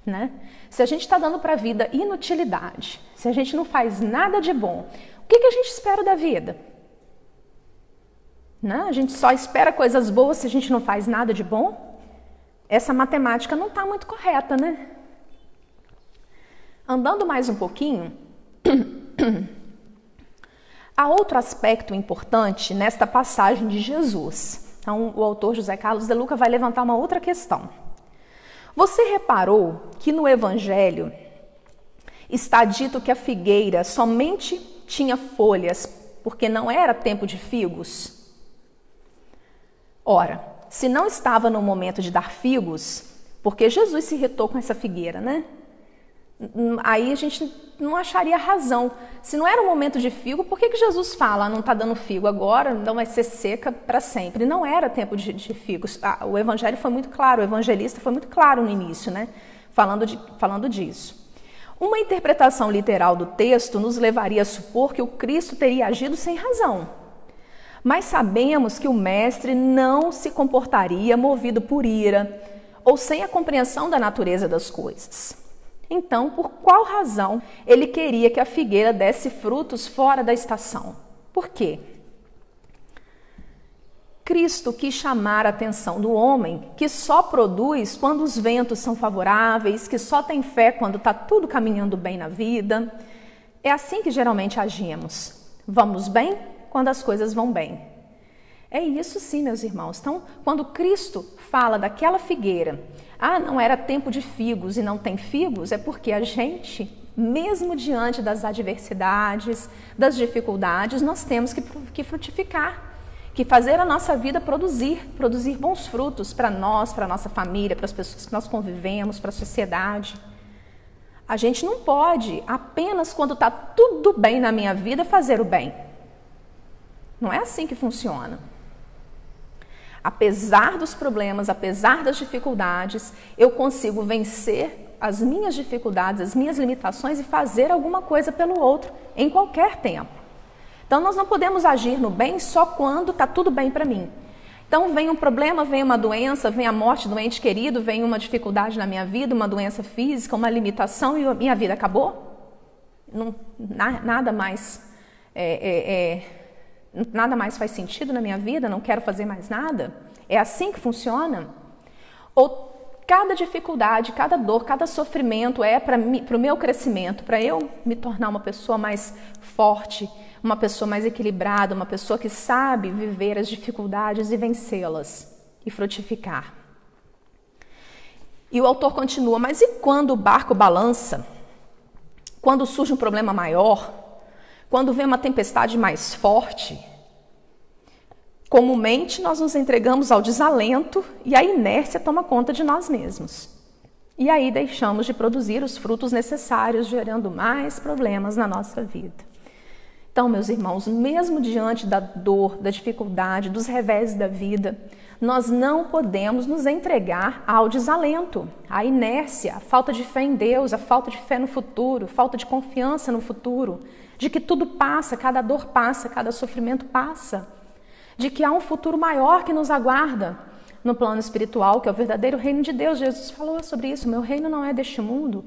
né? Se a gente está dando para a vida inutilidade, se a gente não faz nada de bom, o que a gente espera da vida? Né? A gente só espera coisas boas se a gente não faz nada de bom? Essa matemática não está muito correta, né? Andando mais um pouquinho, há outro aspecto importante nesta passagem de Jesus. Então, o autor José Carlos de Luca vai levantar uma outra questão. Você reparou que no Evangelho está dito que a figueira somente tinha folhas porque não era tempo de figos? Ora, se não estava no momento de dar figos, porque Jesus se irritou com essa figueira, né? Aí a gente não acharia razão. Se não era o momento de figo, por que Jesus fala, não está dando figo agora, então vai ser seca para sempre? Não era tempo de figos. O evangelho foi muito claro, o evangelista foi muito claro no início, né? Falando disso. Uma interpretação literal do texto nos levaria a supor que o Cristo teria agido sem razão. Mas sabemos que o mestre não se comportaria movido por ira ou sem a compreensão da natureza das coisas. Então, por qual razão ele queria que a figueira desse frutos fora da estação? Por quê? Cristo quis chamar a atenção do homem que só produz quando os ventos são favoráveis, que só tem fé quando está tudo caminhando bem na vida. É assim que geralmente agimos. Vamos bem quando as coisas vão bem. É isso sim, meus irmãos. Então, quando Cristo fala daquela figueira, não era tempo de figos e não tem figos, é porque a gente, mesmo diante das adversidades, das dificuldades, nós temos que frutificar, que fazer a nossa vida produzir bons frutos para nós, para a nossa família, para as pessoas que nós convivemos, para a sociedade. A gente não pode, apenas quando está tudo bem na minha vida, fazer o bem. Não é assim que funciona. Apesar dos problemas, apesar das dificuldades, eu consigo vencer as minhas dificuldades, as minhas limitações e fazer alguma coisa pelo outro em qualquer tempo. Então, nós não podemos agir no bem só quando está tudo bem para mim. Então, vem um problema, vem uma doença, vem a morte do ente querido, vem uma dificuldade na minha vida, uma doença física, uma limitação e a minha vida acabou? Nada mais faz sentido na minha vida, não quero fazer mais nada? É assim que funciona? Ou cada dificuldade, cada dor, cada sofrimento é para o meu crescimento, para eu me tornar uma pessoa mais forte, uma pessoa mais equilibrada, uma pessoa que sabe viver as dificuldades e vencê-las? e frutificar. E o autor continua, mas e quando o barco balança? Quando surge um problema maior? Quando vem uma tempestade mais forte? Comumente nós nos entregamos ao desalento e a inércia toma conta de nós mesmos. E aí deixamos de produzir os frutos necessários, gerando mais problemas na nossa vida. Então, meus irmãos, mesmo diante da dor, da dificuldade, dos revés da vida, nós não podemos nos entregar ao desalento, à inércia, à falta de fé em Deus, à falta de fé no futuro, falta de confiança no futuro, de que tudo passa, cada dor passa, cada sofrimento passa, de que há um futuro maior que nos aguarda no plano espiritual, que é o verdadeiro reino de Deus. Jesus falou sobre isso, meu reino não é deste mundo.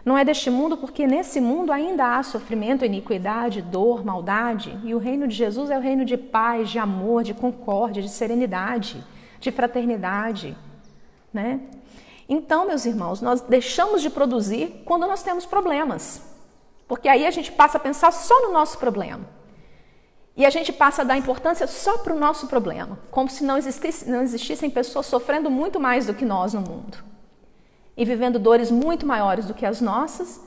Não é deste mundo porque nesse mundo ainda há sofrimento, iniquidade, dor, maldade. E o reino de Jesus é o reino de paz, de amor, de concórdia, de serenidade, de fraternidade, né? Então, meus irmãos, nós deixamos de produzir quando nós temos problemas. Porque aí a gente passa a pensar só no nosso problema. E a gente passa a dar importância só para o nosso problema. Como se não existissem pessoas sofrendo muito mais do que nós no mundo. E vivendo dores muito maiores do que as nossas,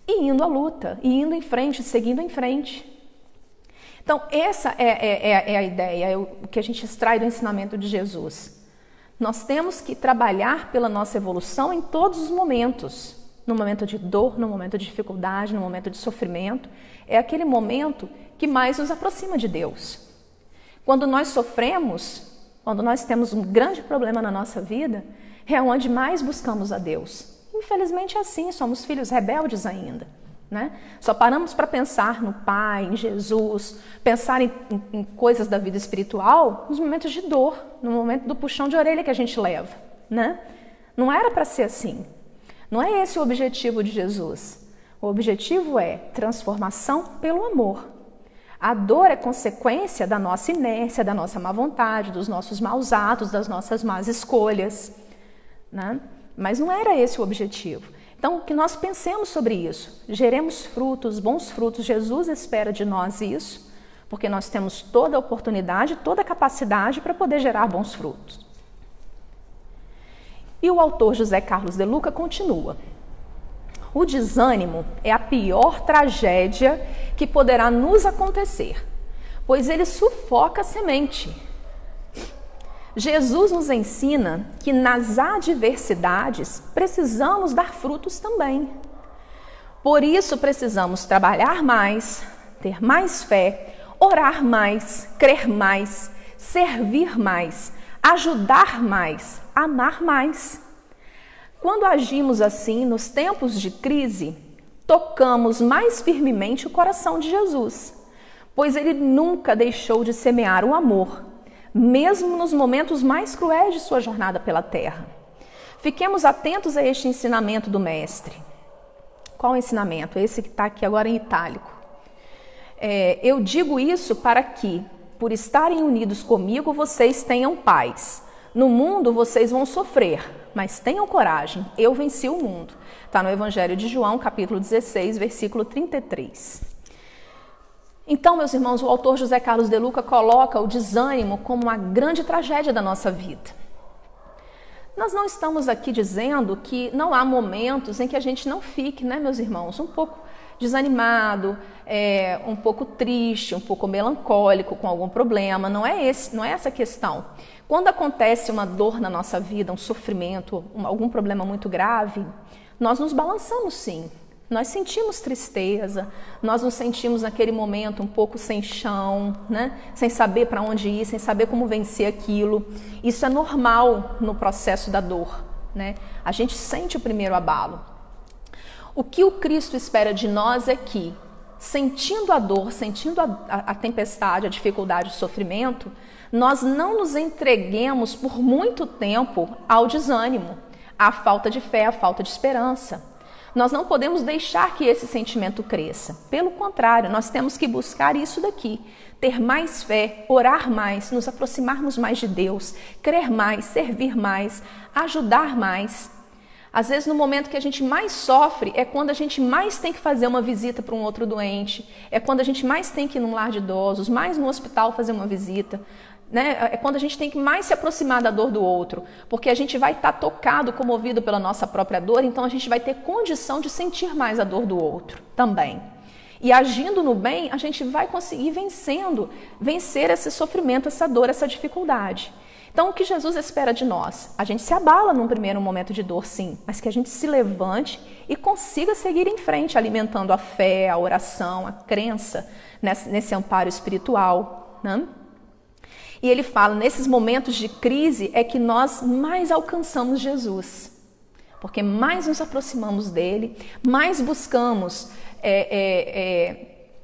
e indo à luta, e indo em frente, seguindo em frente. Então, essa é a ideia, é o que a gente extrai do ensinamento de Jesus. Nós temos que trabalhar pela nossa evolução em todos os momentos. No momento de dor, no momento de dificuldade, no momento de sofrimento. É aquele momento que mais nos aproxima de Deus. Quando nós sofremos, quando nós temos um grande problema na nossa vida, é onde mais buscamos a Deus. Infelizmente é assim, somos filhos rebeldes ainda, né? Só paramos para pensar no Pai, em Jesus, pensar em coisas da vida espiritual nos momentos de dor, no momento do puxão de orelha que a gente leva, né? Não era para ser assim. Não é esse o objetivo de Jesus. O objetivo é transformação pelo amor. A dor é consequência da nossa inércia, da nossa má vontade, dos nossos maus atos, das nossas más escolhas, né? Mas não era esse o objetivo. Então, que nós pensemos sobre isso, geremos frutos, bons frutos. Jesus espera de nós isso, porque nós temos toda a oportunidade, toda a capacidade para poder gerar bons frutos. E o autor José Carlos de Luca continua. O desânimo é a pior tragédia que poderá nos acontecer, pois ele sufoca a semente. Jesus nos ensina que nas adversidades precisamos dar frutos também. Por isso precisamos trabalhar mais, ter mais fé, orar mais, crer mais, servir mais, ajudar mais, amar mais. Quando agimos assim nos tempos de crise, tocamos mais firmemente o coração de Jesus, pois ele nunca deixou de semear o amor, mesmo nos momentos mais cruéis de sua jornada pela terra. Fiquemos atentos a este ensinamento do Mestre. Qual ensinamento? Esse que está aqui agora em itálico. Eu digo isso para que, por estarem unidos comigo, vocês tenham paz. No mundo vocês vão sofrer, mas tenham coragem, eu venci o mundo. Está no Evangelho de João, capítulo 16, versículo 33. Então, meus irmãos, o autor José Carlos de Luca coloca o desânimo como uma grande tragédia da nossa vida. Nós não estamos aqui dizendo que não há momentos em que a gente não fique, né, meus irmãos, um pouco desanimado, um pouco triste, um pouco melancólico com algum problema. Não é essa a questão. Quando acontece uma dor na nossa vida, um sofrimento, algum problema muito grave, nós nos balançamos sim. Nós sentimos tristeza, nós nos sentimos naquele momento um pouco sem chão, né? Sem saber para onde ir, sem saber como vencer aquilo. Isso é normal no processo da dor, né? A gente sente o primeiro abalo. O que o Cristo espera de nós é que, sentindo a dor, sentindo a tempestade, a dificuldade, o sofrimento, nós não nos entreguemos por muito tempo ao desânimo, à falta de fé, à falta de esperança. Nós não podemos deixar que esse sentimento cresça. Pelo contrário, nós temos que buscar isso daqui. Ter mais fé, orar mais, nos aproximarmos mais de Deus, crer mais, servir mais, ajudar mais. Às vezes, no momento que a gente mais sofre, é quando a gente mais tem que fazer uma visita para um outro doente, é quando a gente mais tem que ir num lar de idosos, mais no hospital fazer uma visita. né? É quando a gente tem que mais se aproximar da dor do outro, porque a gente vai estar tocado, comovido pela nossa própria dor, então a gente vai ter condição de sentir mais a dor do outro também. E agindo no bem, a gente vai conseguir vencer esse sofrimento, essa dor, essa dificuldade. Então, o que Jesus espera de nós? A gente se abala num primeiro momento de dor, sim, mas que a gente se levante e consiga seguir em frente, alimentando a fé, a oração, a crença nesse amparo espiritual, né? E ele fala, nesses momentos de crise é que nós mais alcançamos Jesus, porque mais nos aproximamos dele, mais buscamos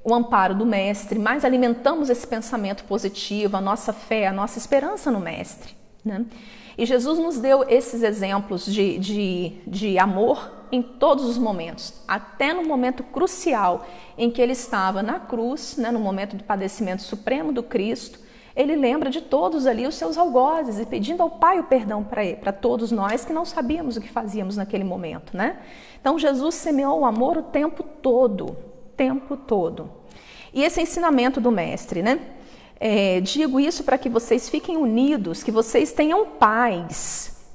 o amparo do Mestre, mais alimentamos esse pensamento positivo, a nossa fé, a nossa esperança no Mestre, né? E Jesus nos deu esses exemplos de amor em todos os momentos, até no momento crucial em que ele estava na cruz, né, no momento do padecimento supremo do Cristo. Ele lembra de todos ali os seus algozes e pedindo ao Pai o perdão para todos nós que não sabíamos o que fazíamos naquele momento, né? Então Jesus semeou o amor o tempo todo. E esse ensinamento do Mestre, né? Digo isso para que vocês fiquem unidos, que vocês tenham paz.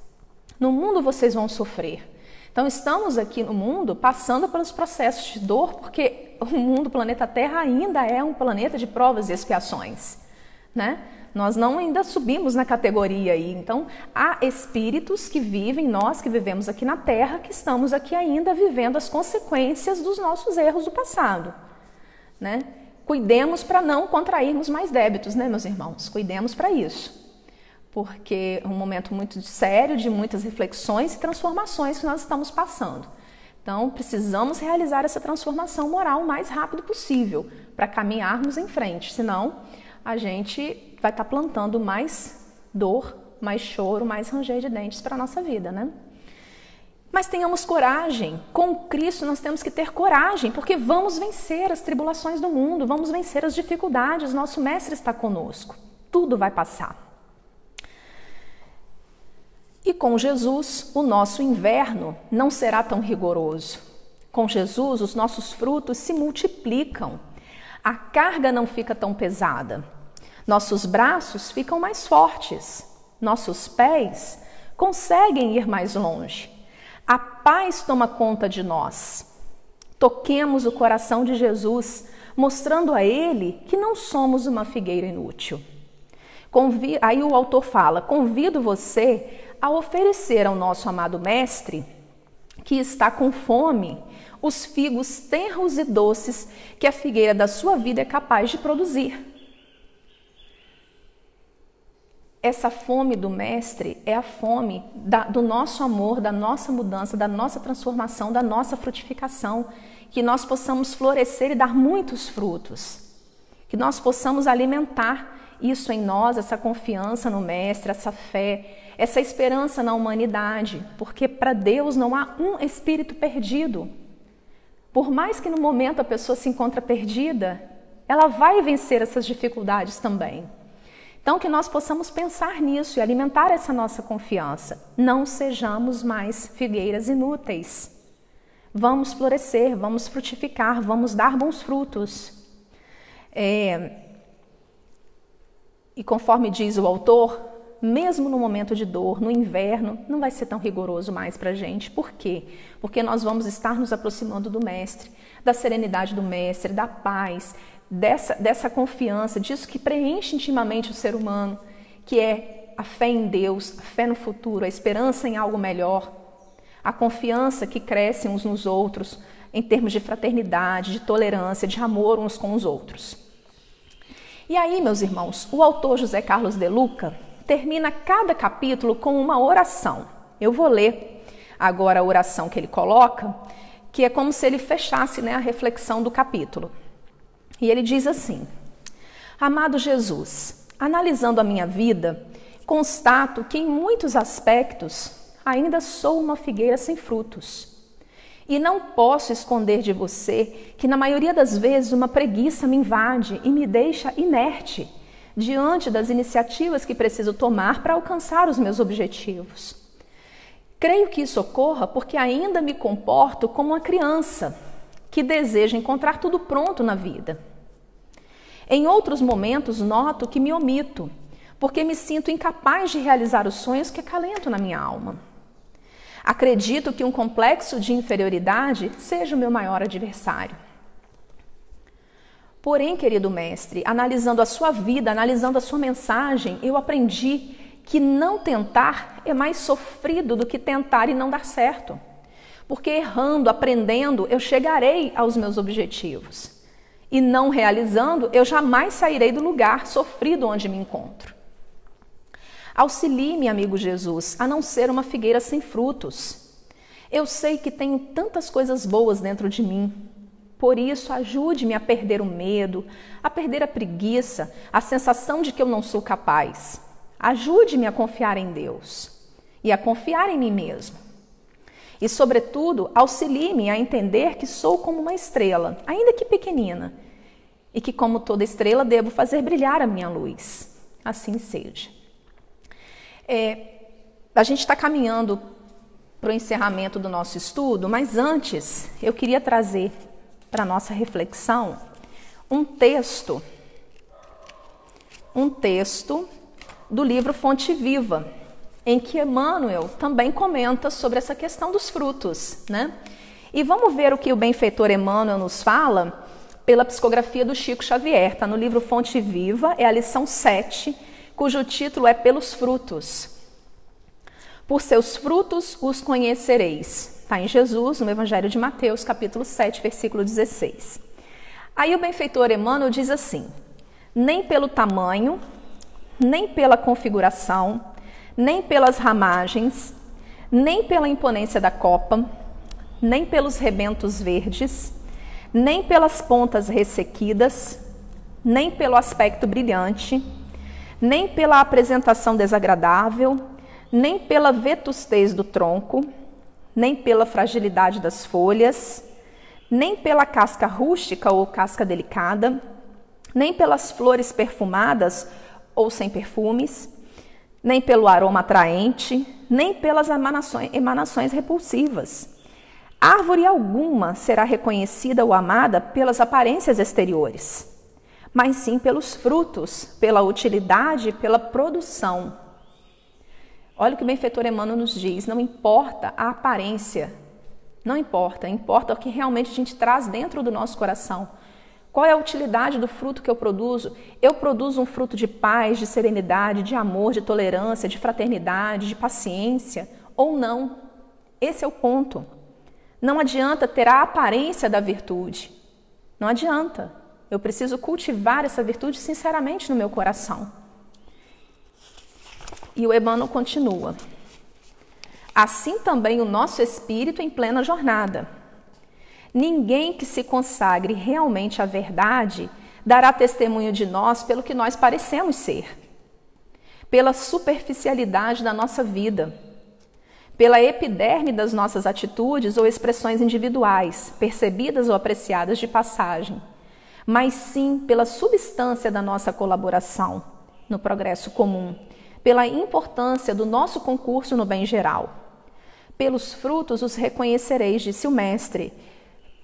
No mundo vocês vão sofrer. Então estamos aqui no mundo passando pelos processos de dor, porque o mundo, o planeta Terra, ainda é um planeta de provas e expiações, né? Nós não ainda subimos na categoria aí. Então há espíritos que vivem, nós que vivemos aqui na Terra, que estamos aqui ainda vivendo as consequências dos nossos erros do passado, né? Cuidemos para não contrairmos mais débitos, né, meus irmãos? Cuidemos para isso, porque é um momento muito sério, de muitas reflexões e transformações que nós estamos passando. Então, precisamos realizar essa transformação moral o mais rápido possível para caminharmos em frente, senão a gente vai estar plantando mais dor, mais choro, mais ranger de dentes para a nossa vida, né? Mas tenhamos coragem. Com Cristo nós temos que ter coragem, porque vamos vencer as tribulações do mundo, vamos vencer as dificuldades, nosso Mestre está conosco. Tudo vai passar. E com Jesus, o nosso inverno não será tão rigoroso. Com Jesus, os nossos frutos se multiplicam. A carga não fica tão pesada. Nossos braços ficam mais fortes. Nossos pés conseguem ir mais longe. A paz toma conta de nós. Toquemos o coração de Jesus, mostrando a Ele que não somos uma figueira inútil. Aí o autor fala, convido você a oferecer ao nosso amado Mestre, que está com fome, os figos tenros e doces que a figueira da sua vida é capaz de produzir. Essa fome do Mestre é a fome do nosso amor, da nossa mudança, da nossa transformação, da nossa frutificação, que nós possamos florescer e dar muitos frutos, que nós possamos alimentar isso em nós, essa confiança no Mestre, essa fé, essa esperança na humanidade, porque para Deus não há um espírito perdido. Por mais que no momento a pessoa se encontra perdida, ela vai vencer essas dificuldades também. Então, que nós possamos pensar nisso e alimentar essa nossa confiança. Não sejamos mais figueiras inúteis. Vamos florescer, vamos frutificar, vamos dar bons frutos. E conforme diz o autor, mesmo no momento de dor, no inverno, não vai ser tão rigoroso mais para a gente. Por quê? Porque nós vamos estar nos aproximando do Mestre, da serenidade do Mestre, da paz, dessa confiança, disso que preenche intimamente o ser humano, que é a fé em Deus, a fé no futuro, a esperança em algo melhor, a confiança que cresce uns nos outros em termos de fraternidade, de tolerância, de amor uns com os outros. E aí, meus irmãos, o autor José Carlos de Luca termina cada capítulo com uma oração. Eu vou ler agora a oração que ele coloca, que é como se ele fechasse, né, a reflexão do capítulo. E ele diz assim: Amado Jesus, analisando a minha vida, constato que em muitos aspectos ainda sou uma figueira sem frutos. E não posso esconder de você que na maioria das vezes uma preguiça me invade e me deixa inerte diante das iniciativas que preciso tomar para alcançar os meus objetivos. Creio que isso ocorra porque ainda me comporto como uma criança que deseja encontrar tudo pronto na vida. Em outros momentos, noto que me omito, porque me sinto incapaz de realizar os sonhos que acalento na minha alma. Acredito que um complexo de inferioridade seja o meu maior adversário. Porém, querido mestre, analisando a sua vida, analisando a sua mensagem, eu aprendi que não tentar é mais sofrido do que tentar e não dar certo. Porque errando, aprendendo, eu chegarei aos meus objetivos. E não realizando, eu jamais sairei do lugar sofrido onde me encontro. Auxilie-me, amigo Jesus, a não ser uma figueira sem frutos. Eu sei que tenho tantas coisas boas dentro de mim. Por isso, ajude-me a perder o medo, a perder a preguiça, a sensação de que eu não sou capaz. Ajude-me a confiar em Deus e a confiar em mim mesmo. E, sobretudo, auxilie-me a entender que sou como uma estrela, ainda que pequenina, e que, como toda estrela, devo fazer brilhar a minha luz. Assim seja. A gente está caminhando para o encerramento do nosso estudo, mas antes eu queria trazer para a nossa reflexão um texto do livro Fonte Viva, em que Emmanuel também comenta sobre essa questão dos frutos, né? E vamos ver o que o benfeitor Emmanuel nos fala pela psicografia do Chico Xavier. Está no livro Fonte Viva, é a lição 7, cujo título é Pelos Frutos. Por seus frutos os conhecereis. Está em Jesus, no Evangelho de Mateus, capítulo 7, versículo 16. Aí o benfeitor Emmanuel diz assim: nem pelo tamanho, nem pela configuração, nem pelas ramagens, nem pela imponência da copa, nem pelos rebentos verdes, nem pelas pontas ressequidas, nem pelo aspecto brilhante, nem pela apresentação desagradável, nem pela vetustez do tronco, nem pela fragilidade das folhas, nem pela casca rústica ou casca delicada, nem pelas flores perfumadas ou sem perfumes, nem pelo aroma atraente, nem pelas emanações repulsivas. Árvore alguma será reconhecida ou amada pelas aparências exteriores, mas sim pelos frutos, pela utilidade, pela produção. Olha o que o benfeitor Emmanuel nos diz: não importa a aparência, não importa, importa o que realmente a gente traz dentro do nosso coração. Qual é a utilidade do fruto que eu produzo? Eu produzo um fruto de paz, de serenidade, de amor, de tolerância, de fraternidade, de paciência ou não? Esse é o ponto. Não adianta ter a aparência da virtude. Não adianta. Eu preciso cultivar essa virtude sinceramente no meu coração. E o Emmanuel continua: assim também o nosso espírito em plena jornada. Ninguém que se consagre realmente à verdade dará testemunho de nós pelo que nós parecemos ser, pela superficialidade da nossa vida, pela epiderme das nossas atitudes ou expressões individuais, percebidas ou apreciadas de passagem, mas sim pela substância da nossa colaboração no progresso comum, pela importância do nosso concurso no bem geral. Pelos frutos os reconhecereis, disse o Mestre.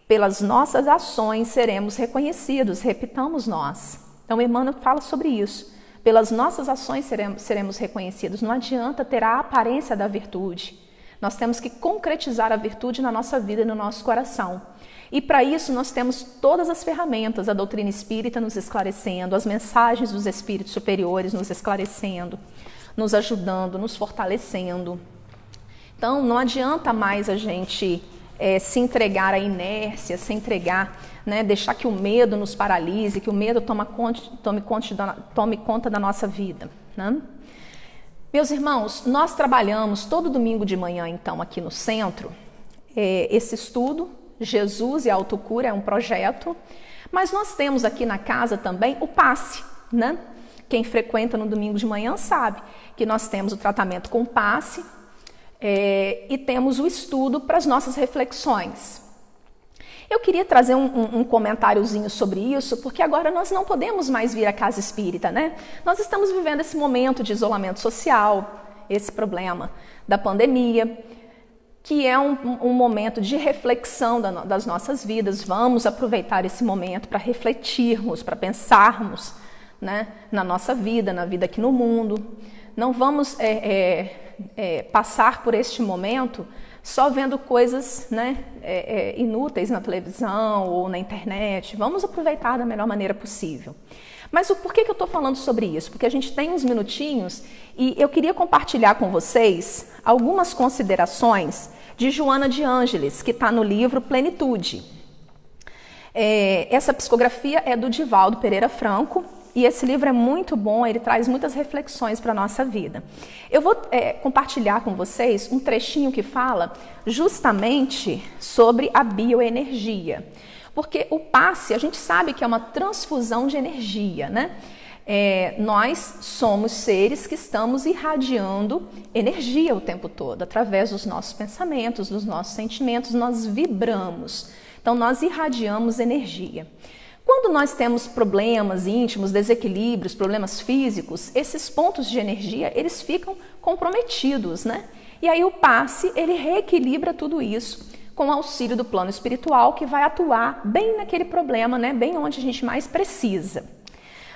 Pelas nossas ações seremos reconhecidos, repitamos nós. Então, Emmanuel fala sobre isso. Pelas nossas ações seremos reconhecidos. Não adianta ter a aparência da virtude. Nós temos que concretizar a virtude na nossa vida e no nosso coração. E para isso nós temos todas as ferramentas, a doutrina espírita nos esclarecendo, as mensagens dos espíritos superiores nos esclarecendo, nos ajudando, nos fortalecendo. Então, não adianta mais a gente se entregar à inércia, se entregar, deixar que o medo nos paralise, que o medo tome conta da nossa vida. Né? Meus irmãos, nós trabalhamos todo domingo de manhã, então, aqui no centro, esse estudo, Jesus e a Autocura, é um projeto, mas nós temos aqui na casa também o passe, né? Quem frequenta no domingo de manhã sabe que nós temos o tratamento com passe, e temos o estudo para as nossas reflexões. Eu queria trazer um comentáriozinho sobre isso, porque agora nós não podemos mais vir à casa espírita, né? Nós estamos vivendo esse momento de isolamento social, esse problema da pandemia, que é um momento de reflexão das nossas vidas. Vamos aproveitar esse momento para refletirmos, para pensarmos né, na nossa vida, na vida aqui no mundo. Não vamos passar por este momento só vendo coisas, né, inúteis na televisão ou na internet. Vamos aproveitar da melhor maneira possível. Mas por que eu estou falando sobre isso? Porque a gente tem uns minutinhos e eu queria compartilhar com vocês algumas considerações de Joana de Ângeles, que está no livro Plenitude. Essa psicografia é do Divaldo Pereira Franco e esse livro é muito bom, ele traz muitas reflexões para a nossa vida. Eu vou compartilhar com vocês um trechinho que fala justamente sobre a bioenergia. Porque o passe, a gente sabe que é uma transfusão de energia, né? Nós somos seres que estamos irradiando energia o tempo todo, através dos nossos pensamentos, dos nossos sentimentos, nós vibramos. Então, nós irradiamos energia. Quando nós temos problemas íntimos, desequilíbrios, problemas físicos, esses pontos de energia, eles ficam comprometidos, né? E aí o passe, ele reequilibra tudo isso com o auxílio do plano espiritual, que vai atuar bem naquele problema, né? Bem onde a gente mais precisa.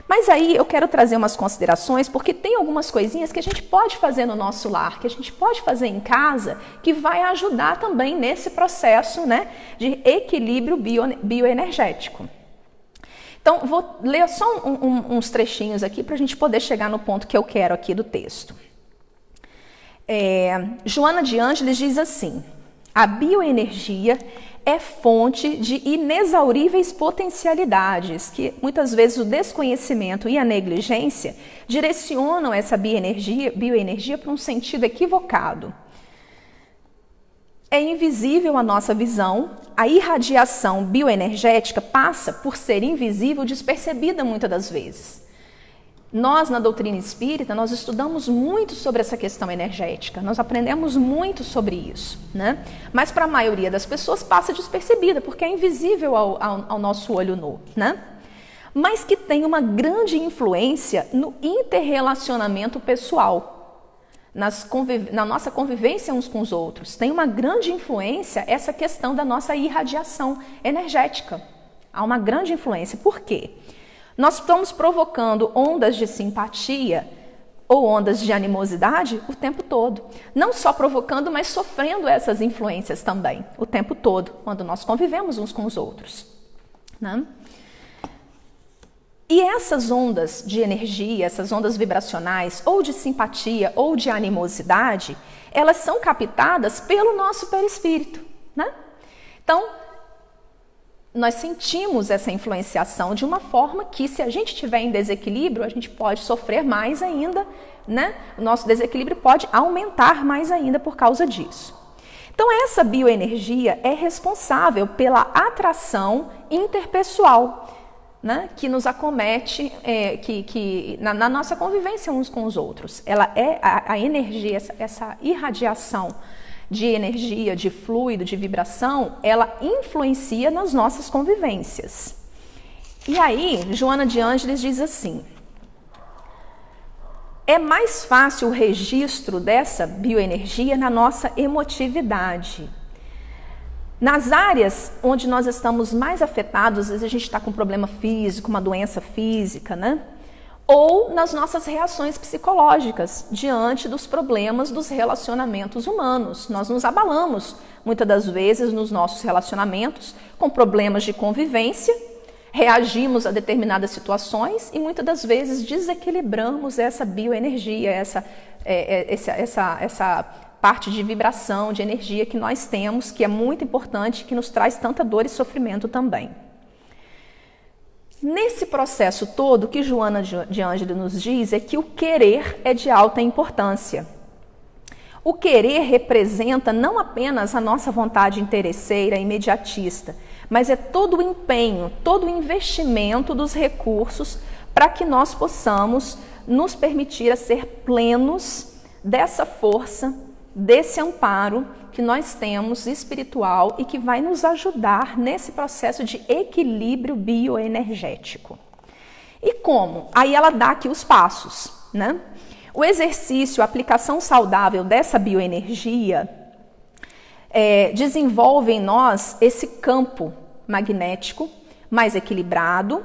Mas aí eu quero trazer umas considerações, porque tem algumas coisinhas que a gente pode fazer no nosso lar, que a gente pode fazer em casa, que vai ajudar também nesse processo, né, de equilíbrio bioenergético. Então, vou ler só uns trechinhos aqui para a gente poder chegar no ponto que eu quero aqui do texto. Joana de Ângeles diz assim: a bioenergia é fonte de inexauríveis potencialidades, que muitas vezes o desconhecimento e a negligência direcionam essa bioenergia para um sentido equivocado. É invisível à nossa visão, a irradiação bioenergética passa por ser invisível, despercebida muitas das vezes. Nós, na doutrina espírita, nós estudamos muito sobre essa questão energética, nós aprendemos muito sobre isso, né? Mas para a maioria das pessoas passa despercebida, porque é invisível ao nosso olho nu, né? Mas que tem uma grande influência no interrelacionamento pessoal, na nossa convivência uns com os outros. Tem uma grande influência essa questão da nossa irradiação energética. Há uma grande influência. Por quê? Nós estamos provocando ondas de simpatia ou ondas de animosidade o tempo todo. Não só provocando, mas sofrendo essas influências também o tempo todo, quando nós convivemos uns com os outros, né? E essas ondas de energia, essas ondas vibracionais, ou de simpatia ou de animosidade, elas são captadas pelo nosso perispírito, né? Então, nós sentimos essa influenciação de uma forma que, se a gente estiver em desequilíbrio, a gente pode sofrer mais ainda, né? O nosso desequilíbrio pode aumentar mais ainda por causa disso. Então, essa bioenergia é responsável pela atração interpessoal, né? Que nos acomete, na nossa convivência uns com os outros. Ela é a energia, essa irradiação de energia, de fluido, de vibração, ela influencia nas nossas convivências. E aí, Joana de Ângeles diz assim: é mais fácil o registro dessa bioenergia na nossa emotividade. Nas áreas onde nós estamos mais afetados, às vezes a gente está com um problema físico, uma doença física, né? Ou nas nossas reações psicológicas diante dos problemas dos relacionamentos humanos. Nós nos abalamos, muitas das vezes, nos nossos relacionamentos, com problemas de convivência, reagimos a determinadas situações e muitas das vezes desequilibramos essa bioenergia, essa parte de vibração, de energia que nós temos, que é muito importante, que nos traz tanta dor e sofrimento também. Nesse processo todo, o que Joana de Ângeles nos diz é que o querer é de alta importância. O querer representa não apenas a nossa vontade interesseira, imediatista, mas é todo o empenho, todo o investimento dos recursos para que nós possamos nos permitir a ser plenos dessa força, desse amparo que nós temos espiritual e que vai nos ajudar nesse processo de equilíbrio bioenergético. E como? Aí ela dá aqui os passos, né? O exercício, a aplicação saudável dessa bioenergia desenvolve em nós esse campo magnético mais equilibrado,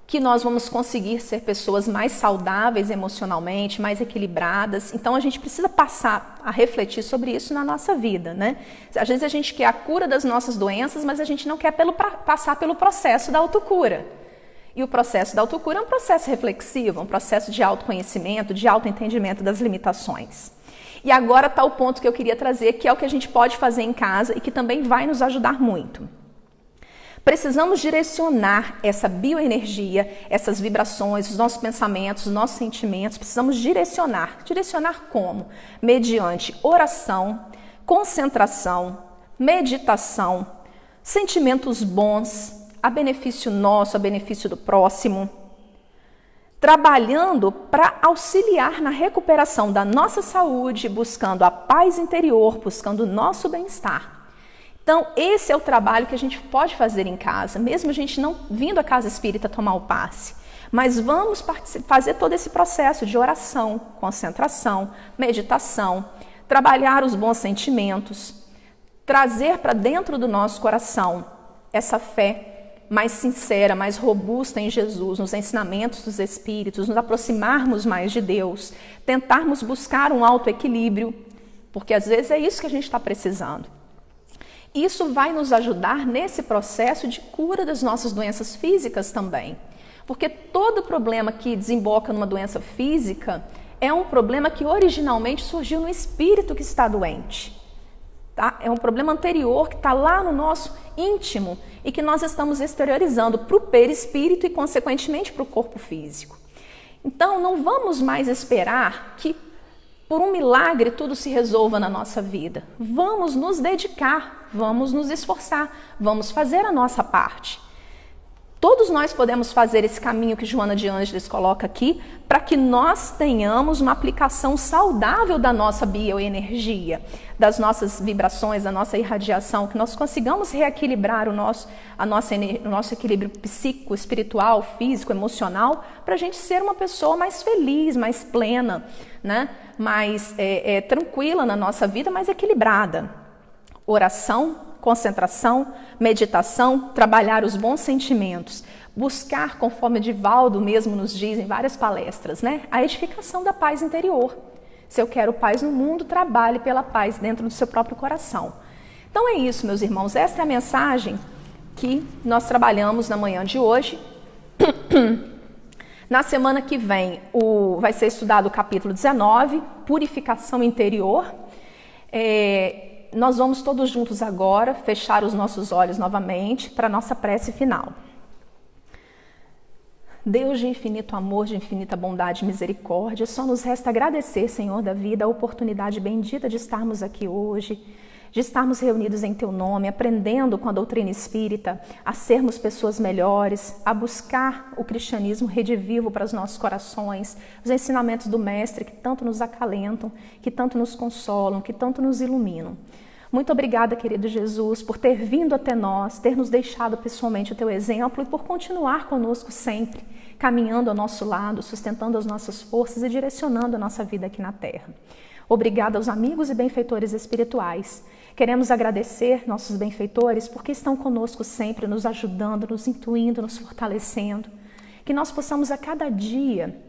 que nós vamos conseguir ser pessoas mais saudáveis emocionalmente, mais equilibradas. Então a gente precisa passar a refletir sobre isso na nossa vida, né? Às vezes a gente quer a cura das nossas doenças, mas a gente não quer passar pelo processo da autocura. E o processo da autocura é um processo reflexivo, um processo de autoconhecimento, de autoentendimento das limitações. E agora está o ponto que eu queria trazer, que é o que a gente pode fazer em casa e que também vai nos ajudar muito. Precisamos direcionar essa bioenergia, essas vibrações, os nossos pensamentos, os nossos sentimentos, precisamos direcionar. Direcionar como? Mediante oração, concentração, meditação, sentimentos bons, a benefício nosso, a benefício do próximo, trabalhando para auxiliar na recuperação da nossa saúde, buscando a paz interior, buscando o nosso bem-estar. Então, esse é o trabalho que a gente pode fazer em casa, mesmo a gente não vindo à casa espírita tomar o passe. Mas vamos fazer todo esse processo de oração, concentração, meditação, trabalhar os bons sentimentos, trazer para dentro do nosso coração essa fé mais sincera, mais robusta em Jesus, nos ensinamentos dos Espíritos, nos aproximarmos mais de Deus, tentarmos buscar um autoequilíbrio, porque às vezes é isso que a gente está precisando. Isso vai nos ajudar nesse processo de cura das nossas doenças físicas também. Porque todo problema que desemboca numa doença física é um problema que originalmente surgiu no espírito que está doente. Tá? É um problema anterior que está lá no nosso íntimo e que nós estamos exteriorizando para o perispírito e, consequentemente, para o corpo físico. Então, não vamos mais esperar que por um milagre tudo se resolva na nossa vida. Vamos nos dedicar, vamos nos esforçar, vamos fazer a nossa parte. Todos nós podemos fazer esse caminho que Joana de Ângeles coloca aqui, para que nós tenhamos uma aplicação saudável da nossa bioenergia, das nossas vibrações, da nossa irradiação, que nós consigamos reequilibrar o nosso equilíbrio psíquico, espiritual, físico, emocional, para a gente ser uma pessoa mais feliz, mais plena, né? Mais tranquila na nossa vida, mais equilibrada. Oração, concentração, meditação, trabalhar os bons sentimentos, buscar, conforme Divaldo mesmo nos diz em várias palestras, né, a edificação da paz interior. Se eu quero paz no mundo, trabalhe pela paz dentro do seu próprio coração. Então é isso, meus irmãos, esta é a mensagem que nós trabalhamos na manhã de hoje. Na semana que vem vai ser estudado o capítulo 19, Purificação Interior. Nós vamos todos juntos agora fechar os nossos olhos novamente para a nossa prece final. Deus de infinito amor, de infinita bondade e misericórdia, só nos resta agradecer, Senhor da vida, a oportunidade bendita de estarmos aqui hoje, de estarmos reunidos em Teu nome, aprendendo com a doutrina espírita, a sermos pessoas melhores, a buscar o cristianismo redivivo para os nossos corações, os ensinamentos do Mestre que tanto nos acalentam, que tanto nos consolam, que tanto nos iluminam. Muito obrigada, querido Jesus, por ter vindo até nós, ter nos deixado pessoalmente o Teu exemplo e por continuar conosco sempre, caminhando ao nosso lado, sustentando as nossas forças e direcionando a nossa vida aqui na Terra. Obrigada aos amigos e benfeitores espirituais. Queremos agradecer nossos benfeitores porque estão conosco sempre, nos ajudando, nos intuindo, nos fortalecendo. Que nós possamos a cada dia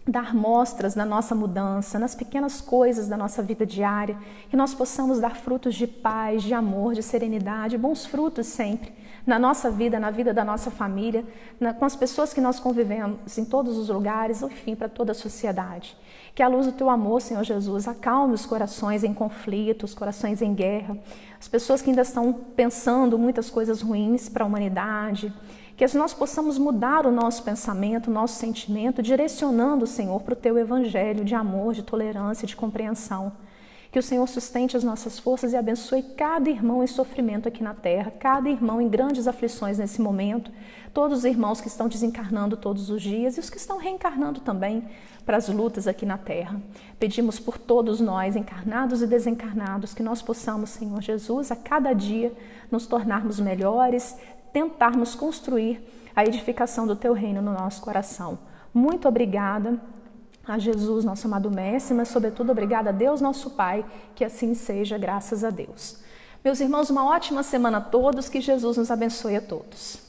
dar mostras da nossa mudança, nas pequenas coisas da nossa vida diária, que nós possamos dar frutos de paz, de amor, de serenidade, bons frutos sempre, na nossa vida, na vida da nossa família, com as pessoas que nós convivemos em todos os lugares, enfim, para toda a sociedade. Que a luz do Teu amor, Senhor Jesus, acalme os corações em conflito, os corações em guerra, as pessoas que ainda estão pensando muitas coisas ruins para a humanidade, que nós possamos mudar o nosso pensamento, o nosso sentimento, direcionando, Senhor, para o Teu Evangelho de amor, de tolerância, de compreensão. Que o Senhor sustente as nossas forças e abençoe cada irmão em sofrimento aqui na Terra, cada irmão em grandes aflições nesse momento, todos os irmãos que estão desencarnando todos os dias e os que estão reencarnando também para as lutas aqui na Terra. Pedimos por todos nós, encarnados e desencarnados, que nós possamos, Senhor Jesus, a cada dia nos tornarmos melhores, tentarmos construir a edificação do Teu reino no nosso coração. Muito obrigada a Jesus, nosso amado Mestre, mas sobretudo obrigada a Deus, nosso Pai, que assim seja, graças a Deus. Meus irmãos, uma ótima semana a todos, que Jesus nos abençoe a todos.